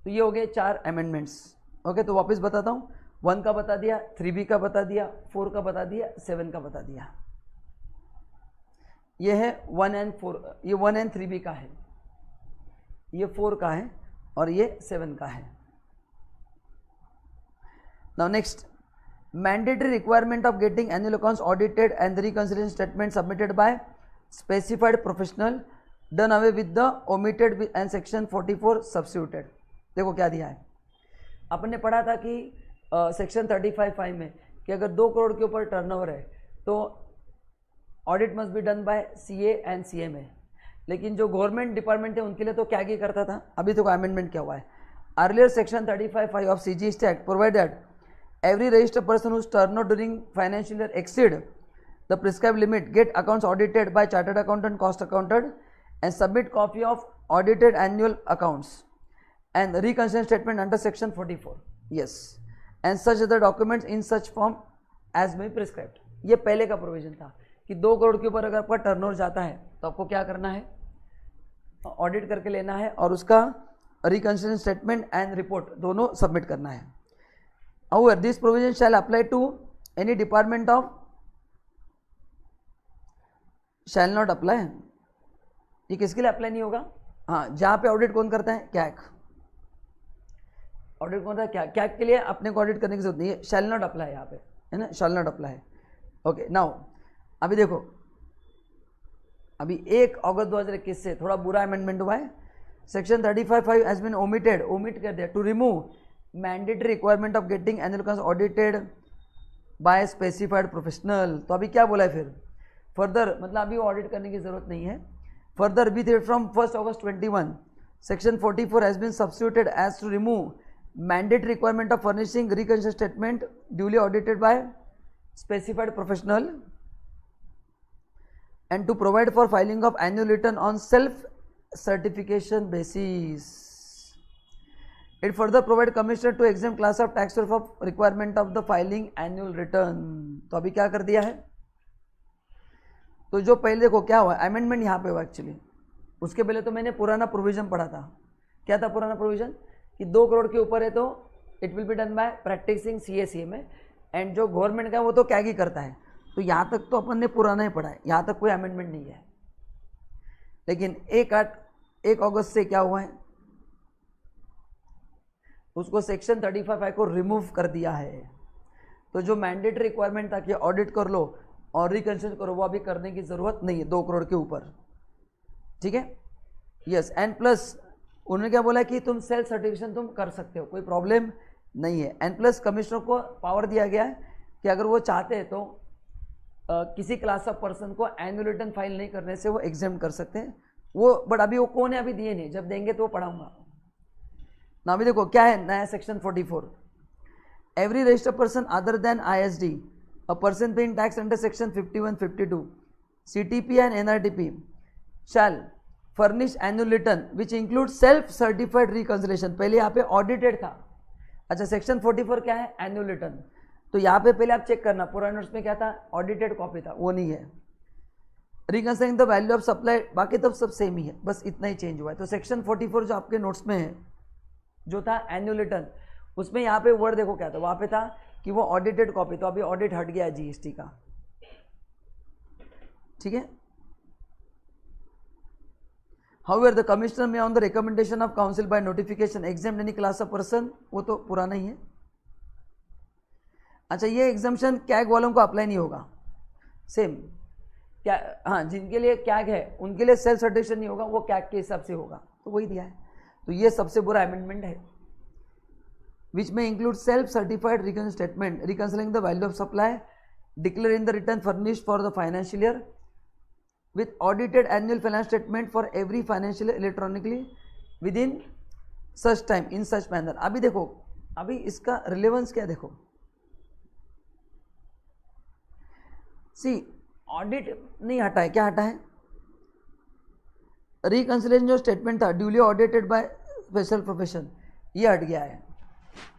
तो ये हो गए 4 अमेंडमेंट्स। ओके, तो वापस बताता हूँ, 1 का बता दिया, 3B का बता दिया, 4 का बता दिया, 7 का बता दिया। ये है 1 and 4, ये 1 and 3B का है, ये 4 का है और ये 7 का है। Now next, mandatory requirement of getting annual accounts audited and the reconciliation statement submitted by specified professional done away with the omitted and section 44 substituted। देखो क्या दिया है, अपन ने पढ़ा था कि सेक्शन 35(5) में कि अगर 2 करोड़ के ऊपर टर्नओवर है तो audit must be done bye CA and CMA, लेकिन जो गवर्नमेंट डिपार्टमेंट है उनके लिए तो क्या करता था। अभी तो अमेंडमेंट क्या हुआ है, earlier section 35(5) of CGST act provide that every registered person whose turnover during financial year exceed the prescribed limit get accounts audited by chartered accountant, cost accountant, and submit copy of audited annual accounts and reconciliation statement under section 44, yes, and such other documents in such form as may be prescribed। ये पहले का provision था कि 2 करोड़ के ऊपर अगर आपका turnover जाता है तो आपको क्या करना है, ऑडिट करके लेना है और उसका रिकंसिलिएशन स्टेटमेंट एंड रिपोर्ट दोनों सबमिट करना है। However, this provision shall apply to any department of, shall not apply, ये किसके लिए अप्लाई नहीं होगा, हाँ जहाँ पे ऑडिट कौन करता है, कैग ऑडिट कौन करता है, कैग के लिए अपने को ऑडिट करने की जरूरत नहीं है, शैल नॉट अप्लाई यहाँ पे है ना, shall not apply. Okay, now अभी देखो, अभी 1 अगस्त 2021 से थोड़ा बुरा अमेंडमेंट हुआ है, section 35(5) has been omitted, omit कर दिया, to remove mandatory requirement of getting annual accounts audited by specified professional. तो अभी क्या बोला है फिर, फर्दर मतलब अभी ऑडिट करने की जरूरत नहीं है, further B from 1 August 21 Section 44 has been substituted as to remove mandatory requirement of furnishing reconciliation statement duly audited by specified professional and to provide for filing of annual return on self certification basis. It further provide commissioner to exempt class of tax of requirement of the filing annual return. तो अभी क्या कर दिया है, तो जो पहले देखो क्या हुआ, अमेंडमेंट यहाँ पे हुआ एक्चुअली, उसके पहले तो मैंने पुराना प्रोविजन पढ़ा था. क्या था पुराना प्रोविजन कि 2 करोड़ के ऊपर है तो it will be done by practicing CA में, एंड जो गवर्नमेंट का है वो तो क्या ही करता है. तो यहाँ तक तो अपन ने पुराना ही पढ़ा है, यहाँ तक कोई अमेंडमेंट नहीं है. लेकिन 1 अगस्त से क्या हुआ है, उसको सेक्शन 35 को रिमूव कर दिया है. तो जो मैंडेटरी रिक्वायरमेंट था कि ऑडिट कर लो और रिकंसिडर करो, वो अभी करने की जरूरत नहीं है 2 करोड़ के ऊपर. ठीक है, यस. एंड प्लस उन्होंने क्या बोला कि तुम सेल्फ सर्टिफिकेशन तुम कर सकते हो, कोई प्रॉब्लम नहीं है. एंड प्लस कमिश्नर को पावर दिया गया है कि अगर वो चाहते हैं तो किसी क्लास ऑफ पर्सन को एनुअल रिटर्न फाइल नहीं करने से वो एग्जेम्प्ट कर सकते हैं. वो बट अभी वो कौन है, अभी दिए नहीं, जब देंगे तो वो पढ़ाऊंगा ना. अभी देखो क्या है नया section 44. Every registered person other than ISD, a person paying tax under section 51, 52, CTP and NRTP shell furnish annual return which include self certified reconciliation. पहले यहाँ पे ऑडिटेड था. अच्छा, सेक्शन 44 क्या है, एनुअल रिटर्न. तो यहाँ पे पहले आप चेक करना, पुराने नोट्स में क्या था, ऑडिटेड कॉपी था, वो नहीं है. रिकंसिलिंग द वैल्यू ऑफ सप्लाई, बाकी तब सब सेम ही है, बस इतना ही चेंज हुआ है. तो सेक्शन 44 जो आपके नोट्स में है, जो था एनुअल रिटर्न, उसमें यहाँ पे वर्ड देखो क्या था, वहाँ पे था कि वो ऑडिटेड कॉपी, तो अभी ऑडिट हट गया है GST का. ठीक है. However, the commissioner may on the recommendation of council by notification exempt any class of person, वो तो पुराना ही है. अच्छा, ये एग्जाम्पशन कैग वालों को अप्लाई नहीं होगा. सेम क्या, हाँ, जिनके लिए कैग है उनके लिए सेल्फ सर्टिफिकेशन नहीं होगा, वो कैग के हिसाब से होगा, तो वही दिया है. तो ये सबसे बुरा अमेंडमेंट है. विच में include self certified reconciliation statement reconciling the value of supply declare in the return furnished for the financial year with audited annual financial statement for every financial year electronically within such time in such manner. अभी देखो, अभी इसका relevance क्या देखो. C audit नहीं हटा है, क्या हटा है, रिकंसिलिएशन जो स्टेटमेंट था duly audited by special profession, ये हट गया है.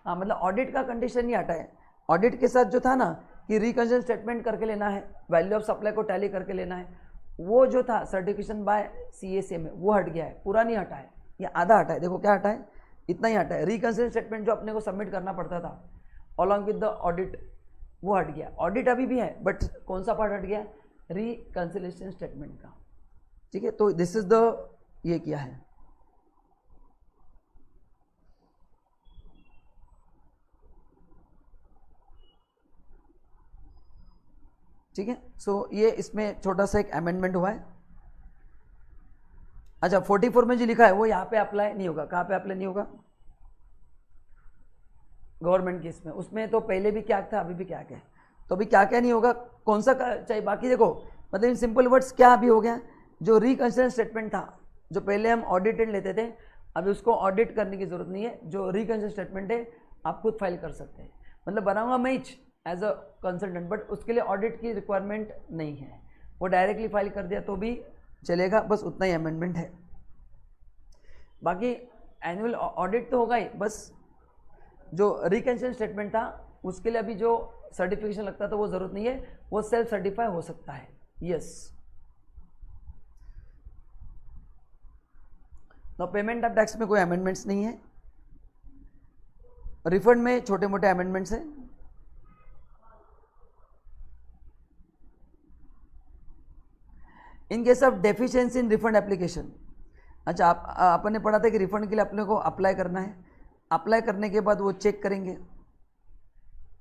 हाँ, मतलब ऑडिट का कंडीशन नहीं हटा है. ऑडिट के साथ जो था ना कि रिकंसिलिएशन स्टेटमेंट करके लेना है, वैल्यू ऑफ सप्लाई को टैली करके लेना है, वो जो था सर्टिफिकेशन बाय CAC में, वो हट गया है, पूरा नहीं हटा है, ये आधा हटा है. देखो क्या हटा है, इतना ही हटा है. रिकंसिलिएशन स्टेटमेंट जो अपने को सबमिट करना पड़ता था अलॉन्ग विद द ऑडिट, वो हट गया. ऑडिट अभी भी है, बट कौन सा पार्ट हट गया, रिकंसिलिएशन स्टेटमेंट का. ठीक है, तो दिस इज द, ये किया है. ठीक है, सो ये इसमें छोटा सा एक अमेंडमेंट हुआ है. अच्छा, 44 में जो लिखा है वो यहाँ पे अप्लाई नहीं होगा. कहाँ पे अप्लाई नहीं होगा, गवर्नमेंट केस में. उसमें तो पहले भी क्या था, अभी भी क्या है, तो अभी क्या क्या नहीं होगा, कौन सा चाहिए. बाकी देखो, मतलब इन सिंपल वर्ड्स क्या अभी हो गया, जो रिकंसिलिएशन स्टेटमेंट था, जो पहले हम ऑडिटेड लेते थे, अभी उसको ऑडिट करने की जरूरत नहीं है. जो रिकंसिलिएशन स्टेटमेंट है आप खुद फाइल कर सकते हैं. मतलब बनाऊंगा मैं एज अ कंसल्टेंट, बट उसके लिए ऑडिट की रिक्वायरमेंट नहीं है, वो डायरेक्टली फाइल कर दिया तो भी चलेगा. बस उतना ही अमेंडमेंट है. बाकी एनुअल ऑडिट तो होगा ही, बस जो रिकंसिलिएशन स्टेटमेंट था उसके लिए अभी जो सर्टिफिकेशन लगता था वो जरूरत नहीं है, वो सेल्फ सर्टिफाई हो सकता है. यस. तो पेमेंट ऑफ टैक्स में कोई अमेंडमेंट्स नहीं है. रिफंड में छोटे मोटे अमेंडमेंट्स हैं. इन case of deficiency in refund application. अच्छा, अपन ने पढ़ा था कि रिफंड के लिए अपने को अप्लाई करना है. अप्लाई करने के बाद वो चेक करेंगे,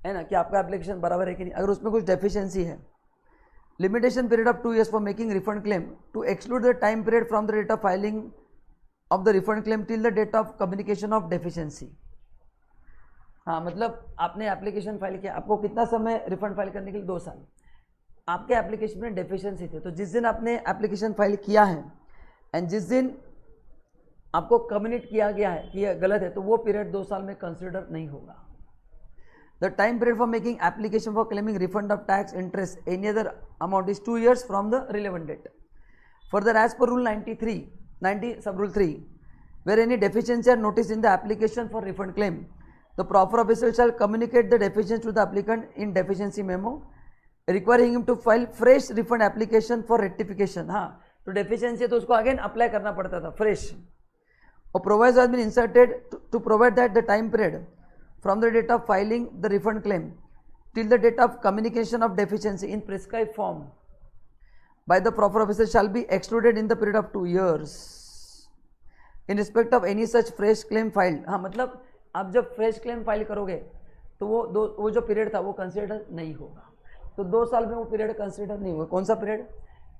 है ना, कि आपका एप्लीकेशन बराबर है कि नहीं. अगर उसमें कुछ डेफिशिएंसी है, limitation period of 2 years for making refund claim to exclude the time period from the date of filing of the refund claim till the date of communication of deficiency. हाँ, मतलब आपने एप्लीकेशन फाइल किया, आपको कितना समय refund file करने के लिए, 2 साल. आपके एप्लीकेशन में डेफिशिएंसी थे, तो जिस दिन आपने एप्लीकेशन फाइल किया है एंड जिस दिन आपको कम्युनिकेट किया गया है कि यह गलत है, तो वो पीरियड 2 साल में कंसिडर नहीं होगा। The time period for making application for claiming refund of tax interest any other amount is 2 years from the relevant date. Further as per rule 90 sub rule 3 where any deficiency are noticed in the application for refund claim, the proper officer shall communicate the deficiency to the applicant in deficiency memo, requiring him to file fresh refund application for rectification। हाँ, तो deficiency तो उसको again apply करना पड़ता था fresh। और proviso has been inserted to provide that the time period from the date of filing the refund claim till the date of communication of deficiency in prescribed form by the proper officer shall be excluded in the period of 2 years in respect of any such fresh claim filed. हाँ, मतलब आप जब fresh claim file करोगे तो वो जो period था वो कंसिडर नहीं होगा। तो 2 साल में वो पीरियड कंसिडर नहीं होगा। कौन सा पीरियड?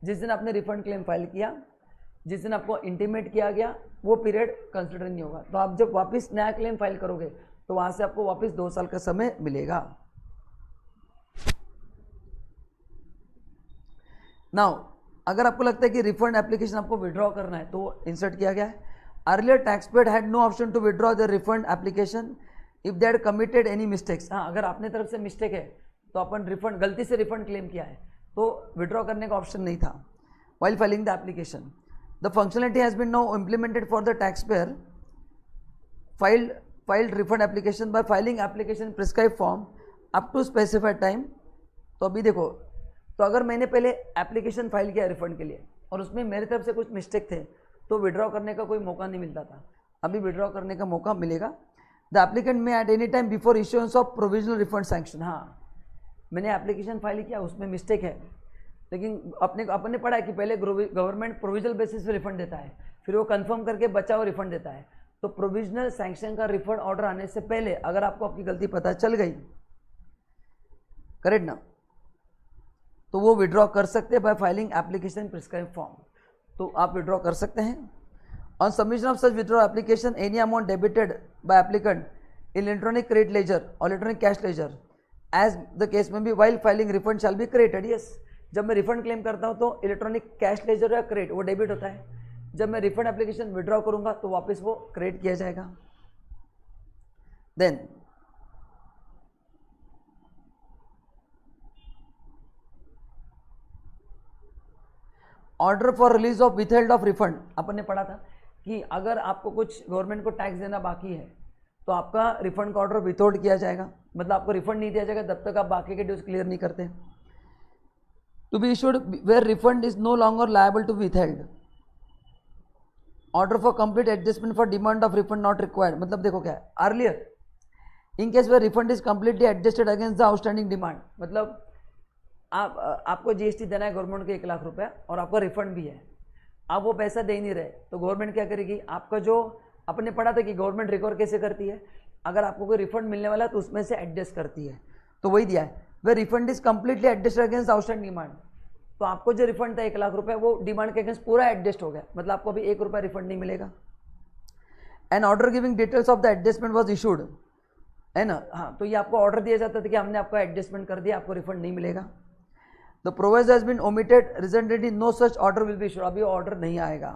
जिस दिन आपने रिफंड क्लेम फाइल किया, जिस दिन आपको इंटीमेट किया गया, वो पीरियड कंसिडर नहीं होगा। तो आप जब वापस नया क्लेम फाइल करोगे तो वहाँ से आपको वापस 2 साल का समय मिलेगा। नाउ अगर आपको लगता है कि रिफंड एप्लीकेशन आपको विड्रॉ करना है तो इंसर्ट किया गया है। Earlier taxpayer had no option to withdraw the refund application if they had committed any mistakes। हाँ, अगर अपने तरफ से मिस्टेक है तो अपन रिफंड गलती से रिफंड क्लेम किया है तो विड्रॉ करने का ऑप्शन नहीं था। while filing the application, the functionality has been now implemented for the taxpayer filed refund application by filing application prescribed form up to specified time। तो अभी देखो, तो अगर मैंने पहले एप्लीकेशन फाइल किया रिफंड के लिए और उसमें मेरी तरफ से कुछ मिस्टेक थे तो विड्रॉ करने का कोई मौका नहीं मिलता था, अभी विड्रॉ करने का मौका मिलेगा। द एप्लीकेंट में at any time before issuance of provisional refund sanction. हाँ, मैंने एप्लीकेशन फाइल किया, उसमें मिस्टेक है, लेकिन अपने पढ़ा है कि पहले गवर्नमेंट प्रोविजनल बेसिस पे रिफंड देता है, फिर वो कंफर्म करके बचा हुआ रिफंड देता है। तो प्रोविजनल सैंक्शन का रिफंड ऑर्डर आने से पहले अगर आपको आपकी गलती पता चल गई, करेक्ट ना, तो वो विड्रॉ कर सकते हैं by filing application prescribe form. तो आप विड्रॉ कर सकते हैं। On submission of such withdraw application any amount debited by applicant in electronic credit ledger और electronic cash ledger as the case may be while filing refund shall be credited. Yes, जब मैं refund claim करता हूं तो electronic cash ledger या credit वो debit होता है, जब मैं रिफंड एप्लीकेशन विड्रॉ करूंगा तो वापस वो क्रेडिट किया जाएगा। Then order for release of withheld of refund, अपन ने पढ़ा था कि अगर आपको कुछ गवर्नमेंट को टैक्स देना बाकी है तो आपका रिफंड का ऑर्डर विथहोल्ड किया जाएगा, मतलब आपको रिफंड नहीं दिया जाएगा जब तक आप बाकी के ड्यूज क्लियर नहीं करते। To be issued where refund is no longer liable to withheld. Order for complete adjustment for demand of refund not required, मतलब देखो क्या है, earlier in case where refund is completely adjusted against the outstanding demand, मतलब आपको GST देना है government को 1 लाख रुपया और आपका रिफंड भी है, आप वो पैसा दे नहीं रहे तो गवर्नमेंट क्या करेगी, आपका जो अपने पढ़ा था कि गवर्नमेंट रिकवर कैसे करती है, अगर आपको कोई रिफंड मिलने वाला है तो उसमें से एडजस्ट करती है। तो वही दिया है, way refund is completely adjust against outstanding demand. तो आपको जो रिफंड था 1 लाख रुपये वो डिमांड के अगेंस्ट पूरा एडजस्ट हो गया, मतलब आपको अभी 1 रुपया रिफंड नहीं मिलेगा। An order giving details of the adjustment was issued, है ना। हाँ, तो ये आपको ऑर्डर दिया जाता था कि हमने आपका एडजस्टमेंट कर दिया, आपको रिफंड नहीं मिलेगा। The provision has been omitted resulted in no such order will be issued, अभी ऑर्डर नहीं आएगा,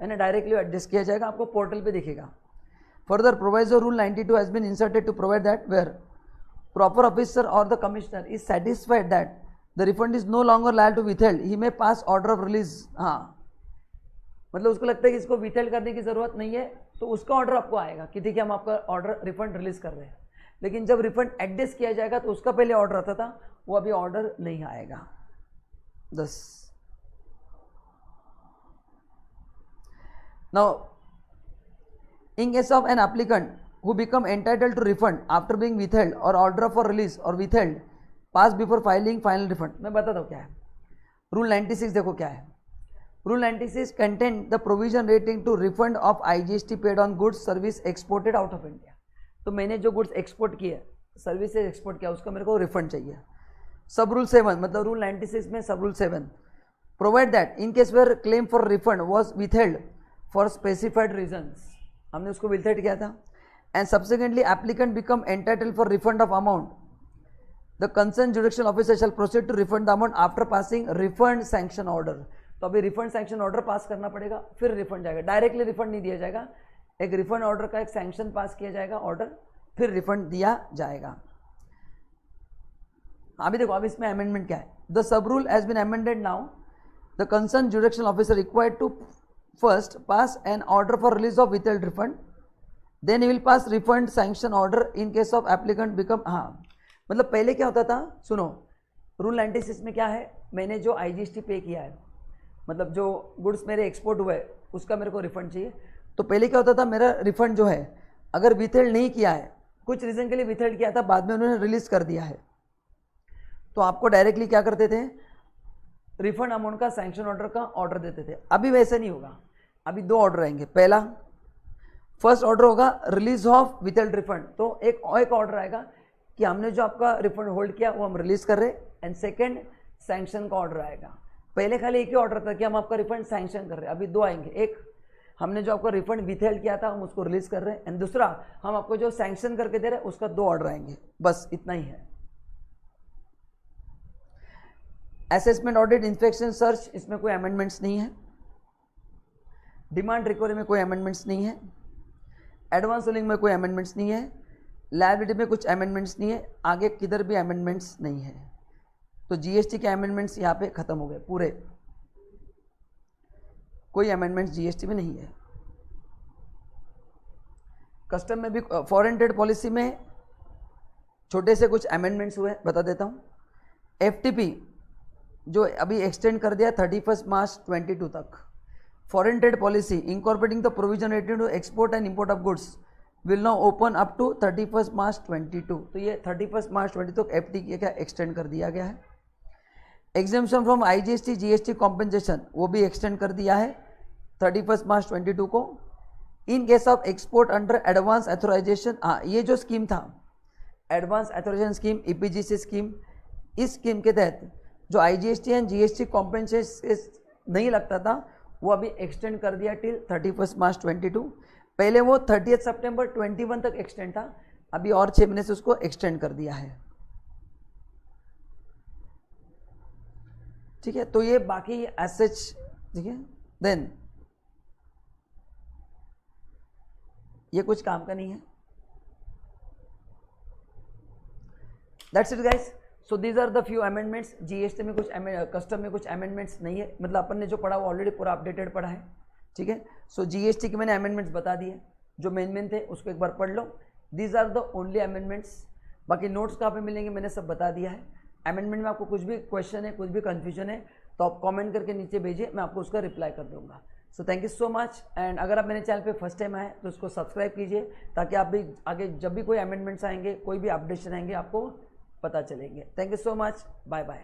है ना, डायरेक्टली एडजस्ट किया जाएगा, आपको पोर्टल पे दिखेगा। Further proviso rule 92 has been inserted to provide that where proper officer और the commissioner is satisfied that the refund is no longer liable to withheld he may pass order of release. हाँ, मतलब उसको लगता है कि इसको withheld करने की जरूरत नहीं है तो उसका ऑर्डर आपको आएगा कि ठीक है हम आपका ऑर्डर रिफंड रिलीज कर रहे हैं, लेकिन जब रिफंड एडजस्ट किया जाएगा तो उसका पहले ऑर्डर आता था, वो अभी ऑर्डर नहीं आएगा। 10 now in case of an applicant who become entitled to refund after being withheld or order for release or withheld pass before filing final refund। मैं बताता हूँ क्या है रूल 96। देखो क्या है rule 96 contain the provision relating to refund of IGST paid on goods service exported out of India। तो मैंने जो गुड्स एक्सपोर्ट किए, सर्विसेज एक्सपोर्ट किया, उसका मेरे को रिफंड चाहिए। सब रूल 7 मतलब रूल 96 में sub rule 7 provide that in case where claim for refund was withheld for specified reasons, हमने उसको विथहेल्ड किया था, and subsequently applicant become entitled for refund of amount, the concerned jurisdictional officer shall proceed to refund the amount after passing refund sanction order। तो तो अभी refund sanction order pass करना पड़ेगा, फिर रिफंड जाएगा। डायरेक्टली रिफंड नहीं दिया जाएगा, एक रिफंड ऑर्डर का एक सैंक्शन पास किया जाएगा ऑर्डर, फिर रिफंड दिया जाएगा। अभी देखो, अब इसमें अमेंडमेंट क्या है। The sub rule has been amended now, the concern judicial officer required to first pass an order for release of withheld refund, then he will pass refund sanction order in case of applicant become, हाँ मतलब पहले क्या होता था, सुनो rule 96 में क्या है, मैंने जो IGST पे किया है, मतलब जो गुड्स मेरे एक्सपोर्ट हुए उसका मेरे को रिफंड चाहिए, तो पहले क्या होता था, मेरा रिफंड जो है अगर विथहेल्ड नहीं किया है, कुछ रीज़न के लिए विथहेल्ड किया था, बाद में उन्होंने रिलीज कर दिया है, तो आपको डायरेक्टली क्या करते थे, रिफंड अमाउंट का सैंक्शन ऑर्डर का ऑर्डर देते थे। अभी वैसे नहीं होगा, अभी 2 ऑर्डर आएंगे। पहला फर्स्ट ऑर्डर होगा रिलीज ऑफ विथहेल्ड रिफंड, तो एक ऑर्डर आएगा कि हमने जो आपका रिफंड होल्ड किया वो हम रिलीज कर रहे हैं, एंड सेकेंड सैंक्शन का ऑर्डर आएगा। पहले खाली एक ही ऑर्डर था कि हम आपका रिफंड सैंक्शन कर रहे हैं, अभी 2 आएंगे। एक हमने जो आपका रिफंड विथहेल्ड किया था हम उसको रिलीज कर रहे हैं, एंड दूसरा हम आपको जो सैंक्शन करके दे रहे हैं उसका 2 ऑर्डर आएंगे, बस इतना ही है। असेसमेंट ऑडिट इंस्पेक्शन सर्च, इसमें कोई अमेंडमेंट्स नहीं है। डिमांड रिकवरी में कोई अमेंडमेंट्स नहीं है। एडवांस रूलिंग में कोई अमेंडमेंट्स नहीं है। लायबिलिटी में कुछ अमेंडमेंट्स नहीं है। आगे किधर भी अमेंडमेंट्स नहीं है। तो GST के अमेंडमेंट्स यहाँ पे खत्म हो गए पूरे, कोई अमेंडमेंट्स GST में नहीं है। कस्टम में भी, फॉरेन ट्रेड पॉलिसी में छोटे से कुछ अमेंडमेंट्स हुए, बता देता हूँ। FTP जो अभी एक्सटेंड कर दिया 31 मार्च 22 तक। Foreign trade policy incorporating the provision related to export and import of goods will now open up to 31 मार्च 22। तो ये 31 मार्च 22 तक FTP क्या एक्सटेंड कर दिया गया है। Exemption from IGST GST compensation वो भी एक्सटेंड कर दिया है 31 मार्च 22 को। In case of export under advance authorization, हाँ ये जो स्कीम था advance authorization scheme, EPGC scheme, इस स्कीम के तहत जो IGST एंड GST कॉम्पेंसेशन नहीं लगता था वो अभी एक्सटेंड कर दिया टिल 31 मार्च 22। पहले वो 30 सितंबर 21 तक एक्सटेंड था, अभी और 6 महीने से उसको एक्सटेंड कर दिया है। ठीक है, तो ये बाकी एसेज, ठीक है। देन ये कुछ काम का नहीं है। That's it guys. So these are the few amendments. GST में कुछ, कस्टम में कुछ अमेंडमेंट्स नहीं है, मतलब अपन ने जो पढ़ा वो ऑलरेडी पूरा अपडेटेड पढ़ा है। ठीक है, सो GST के मैंने अमेंडमेंट्स बता दिए, जो मेन थे उसको एक बार पढ़ लो। These are the only amendments. बाकी नोट्स कहाँ पे मिलेंगे मैंने सब बता दिया है। अमेंडमेंट में आपको कुछ भी क्वेश्चन है, कुछ भी कन्फ्यूजन है तो आप कमेंट करके नीचे भेजिए, मैं आपको उसका रिप्लाई कर दूंगा। So thank you so much. And अगर आप मेरे चैनल पे फर्स्ट टाइम आए तो उसको सब्सक्राइब कीजिए, ताकि आप भी आगे जब भी कोई अमेंडमेंट्स आएंगे, कोई भी अपडेशन आएंगे, आपको पता चलेंगे। Thank you so much, bye bye.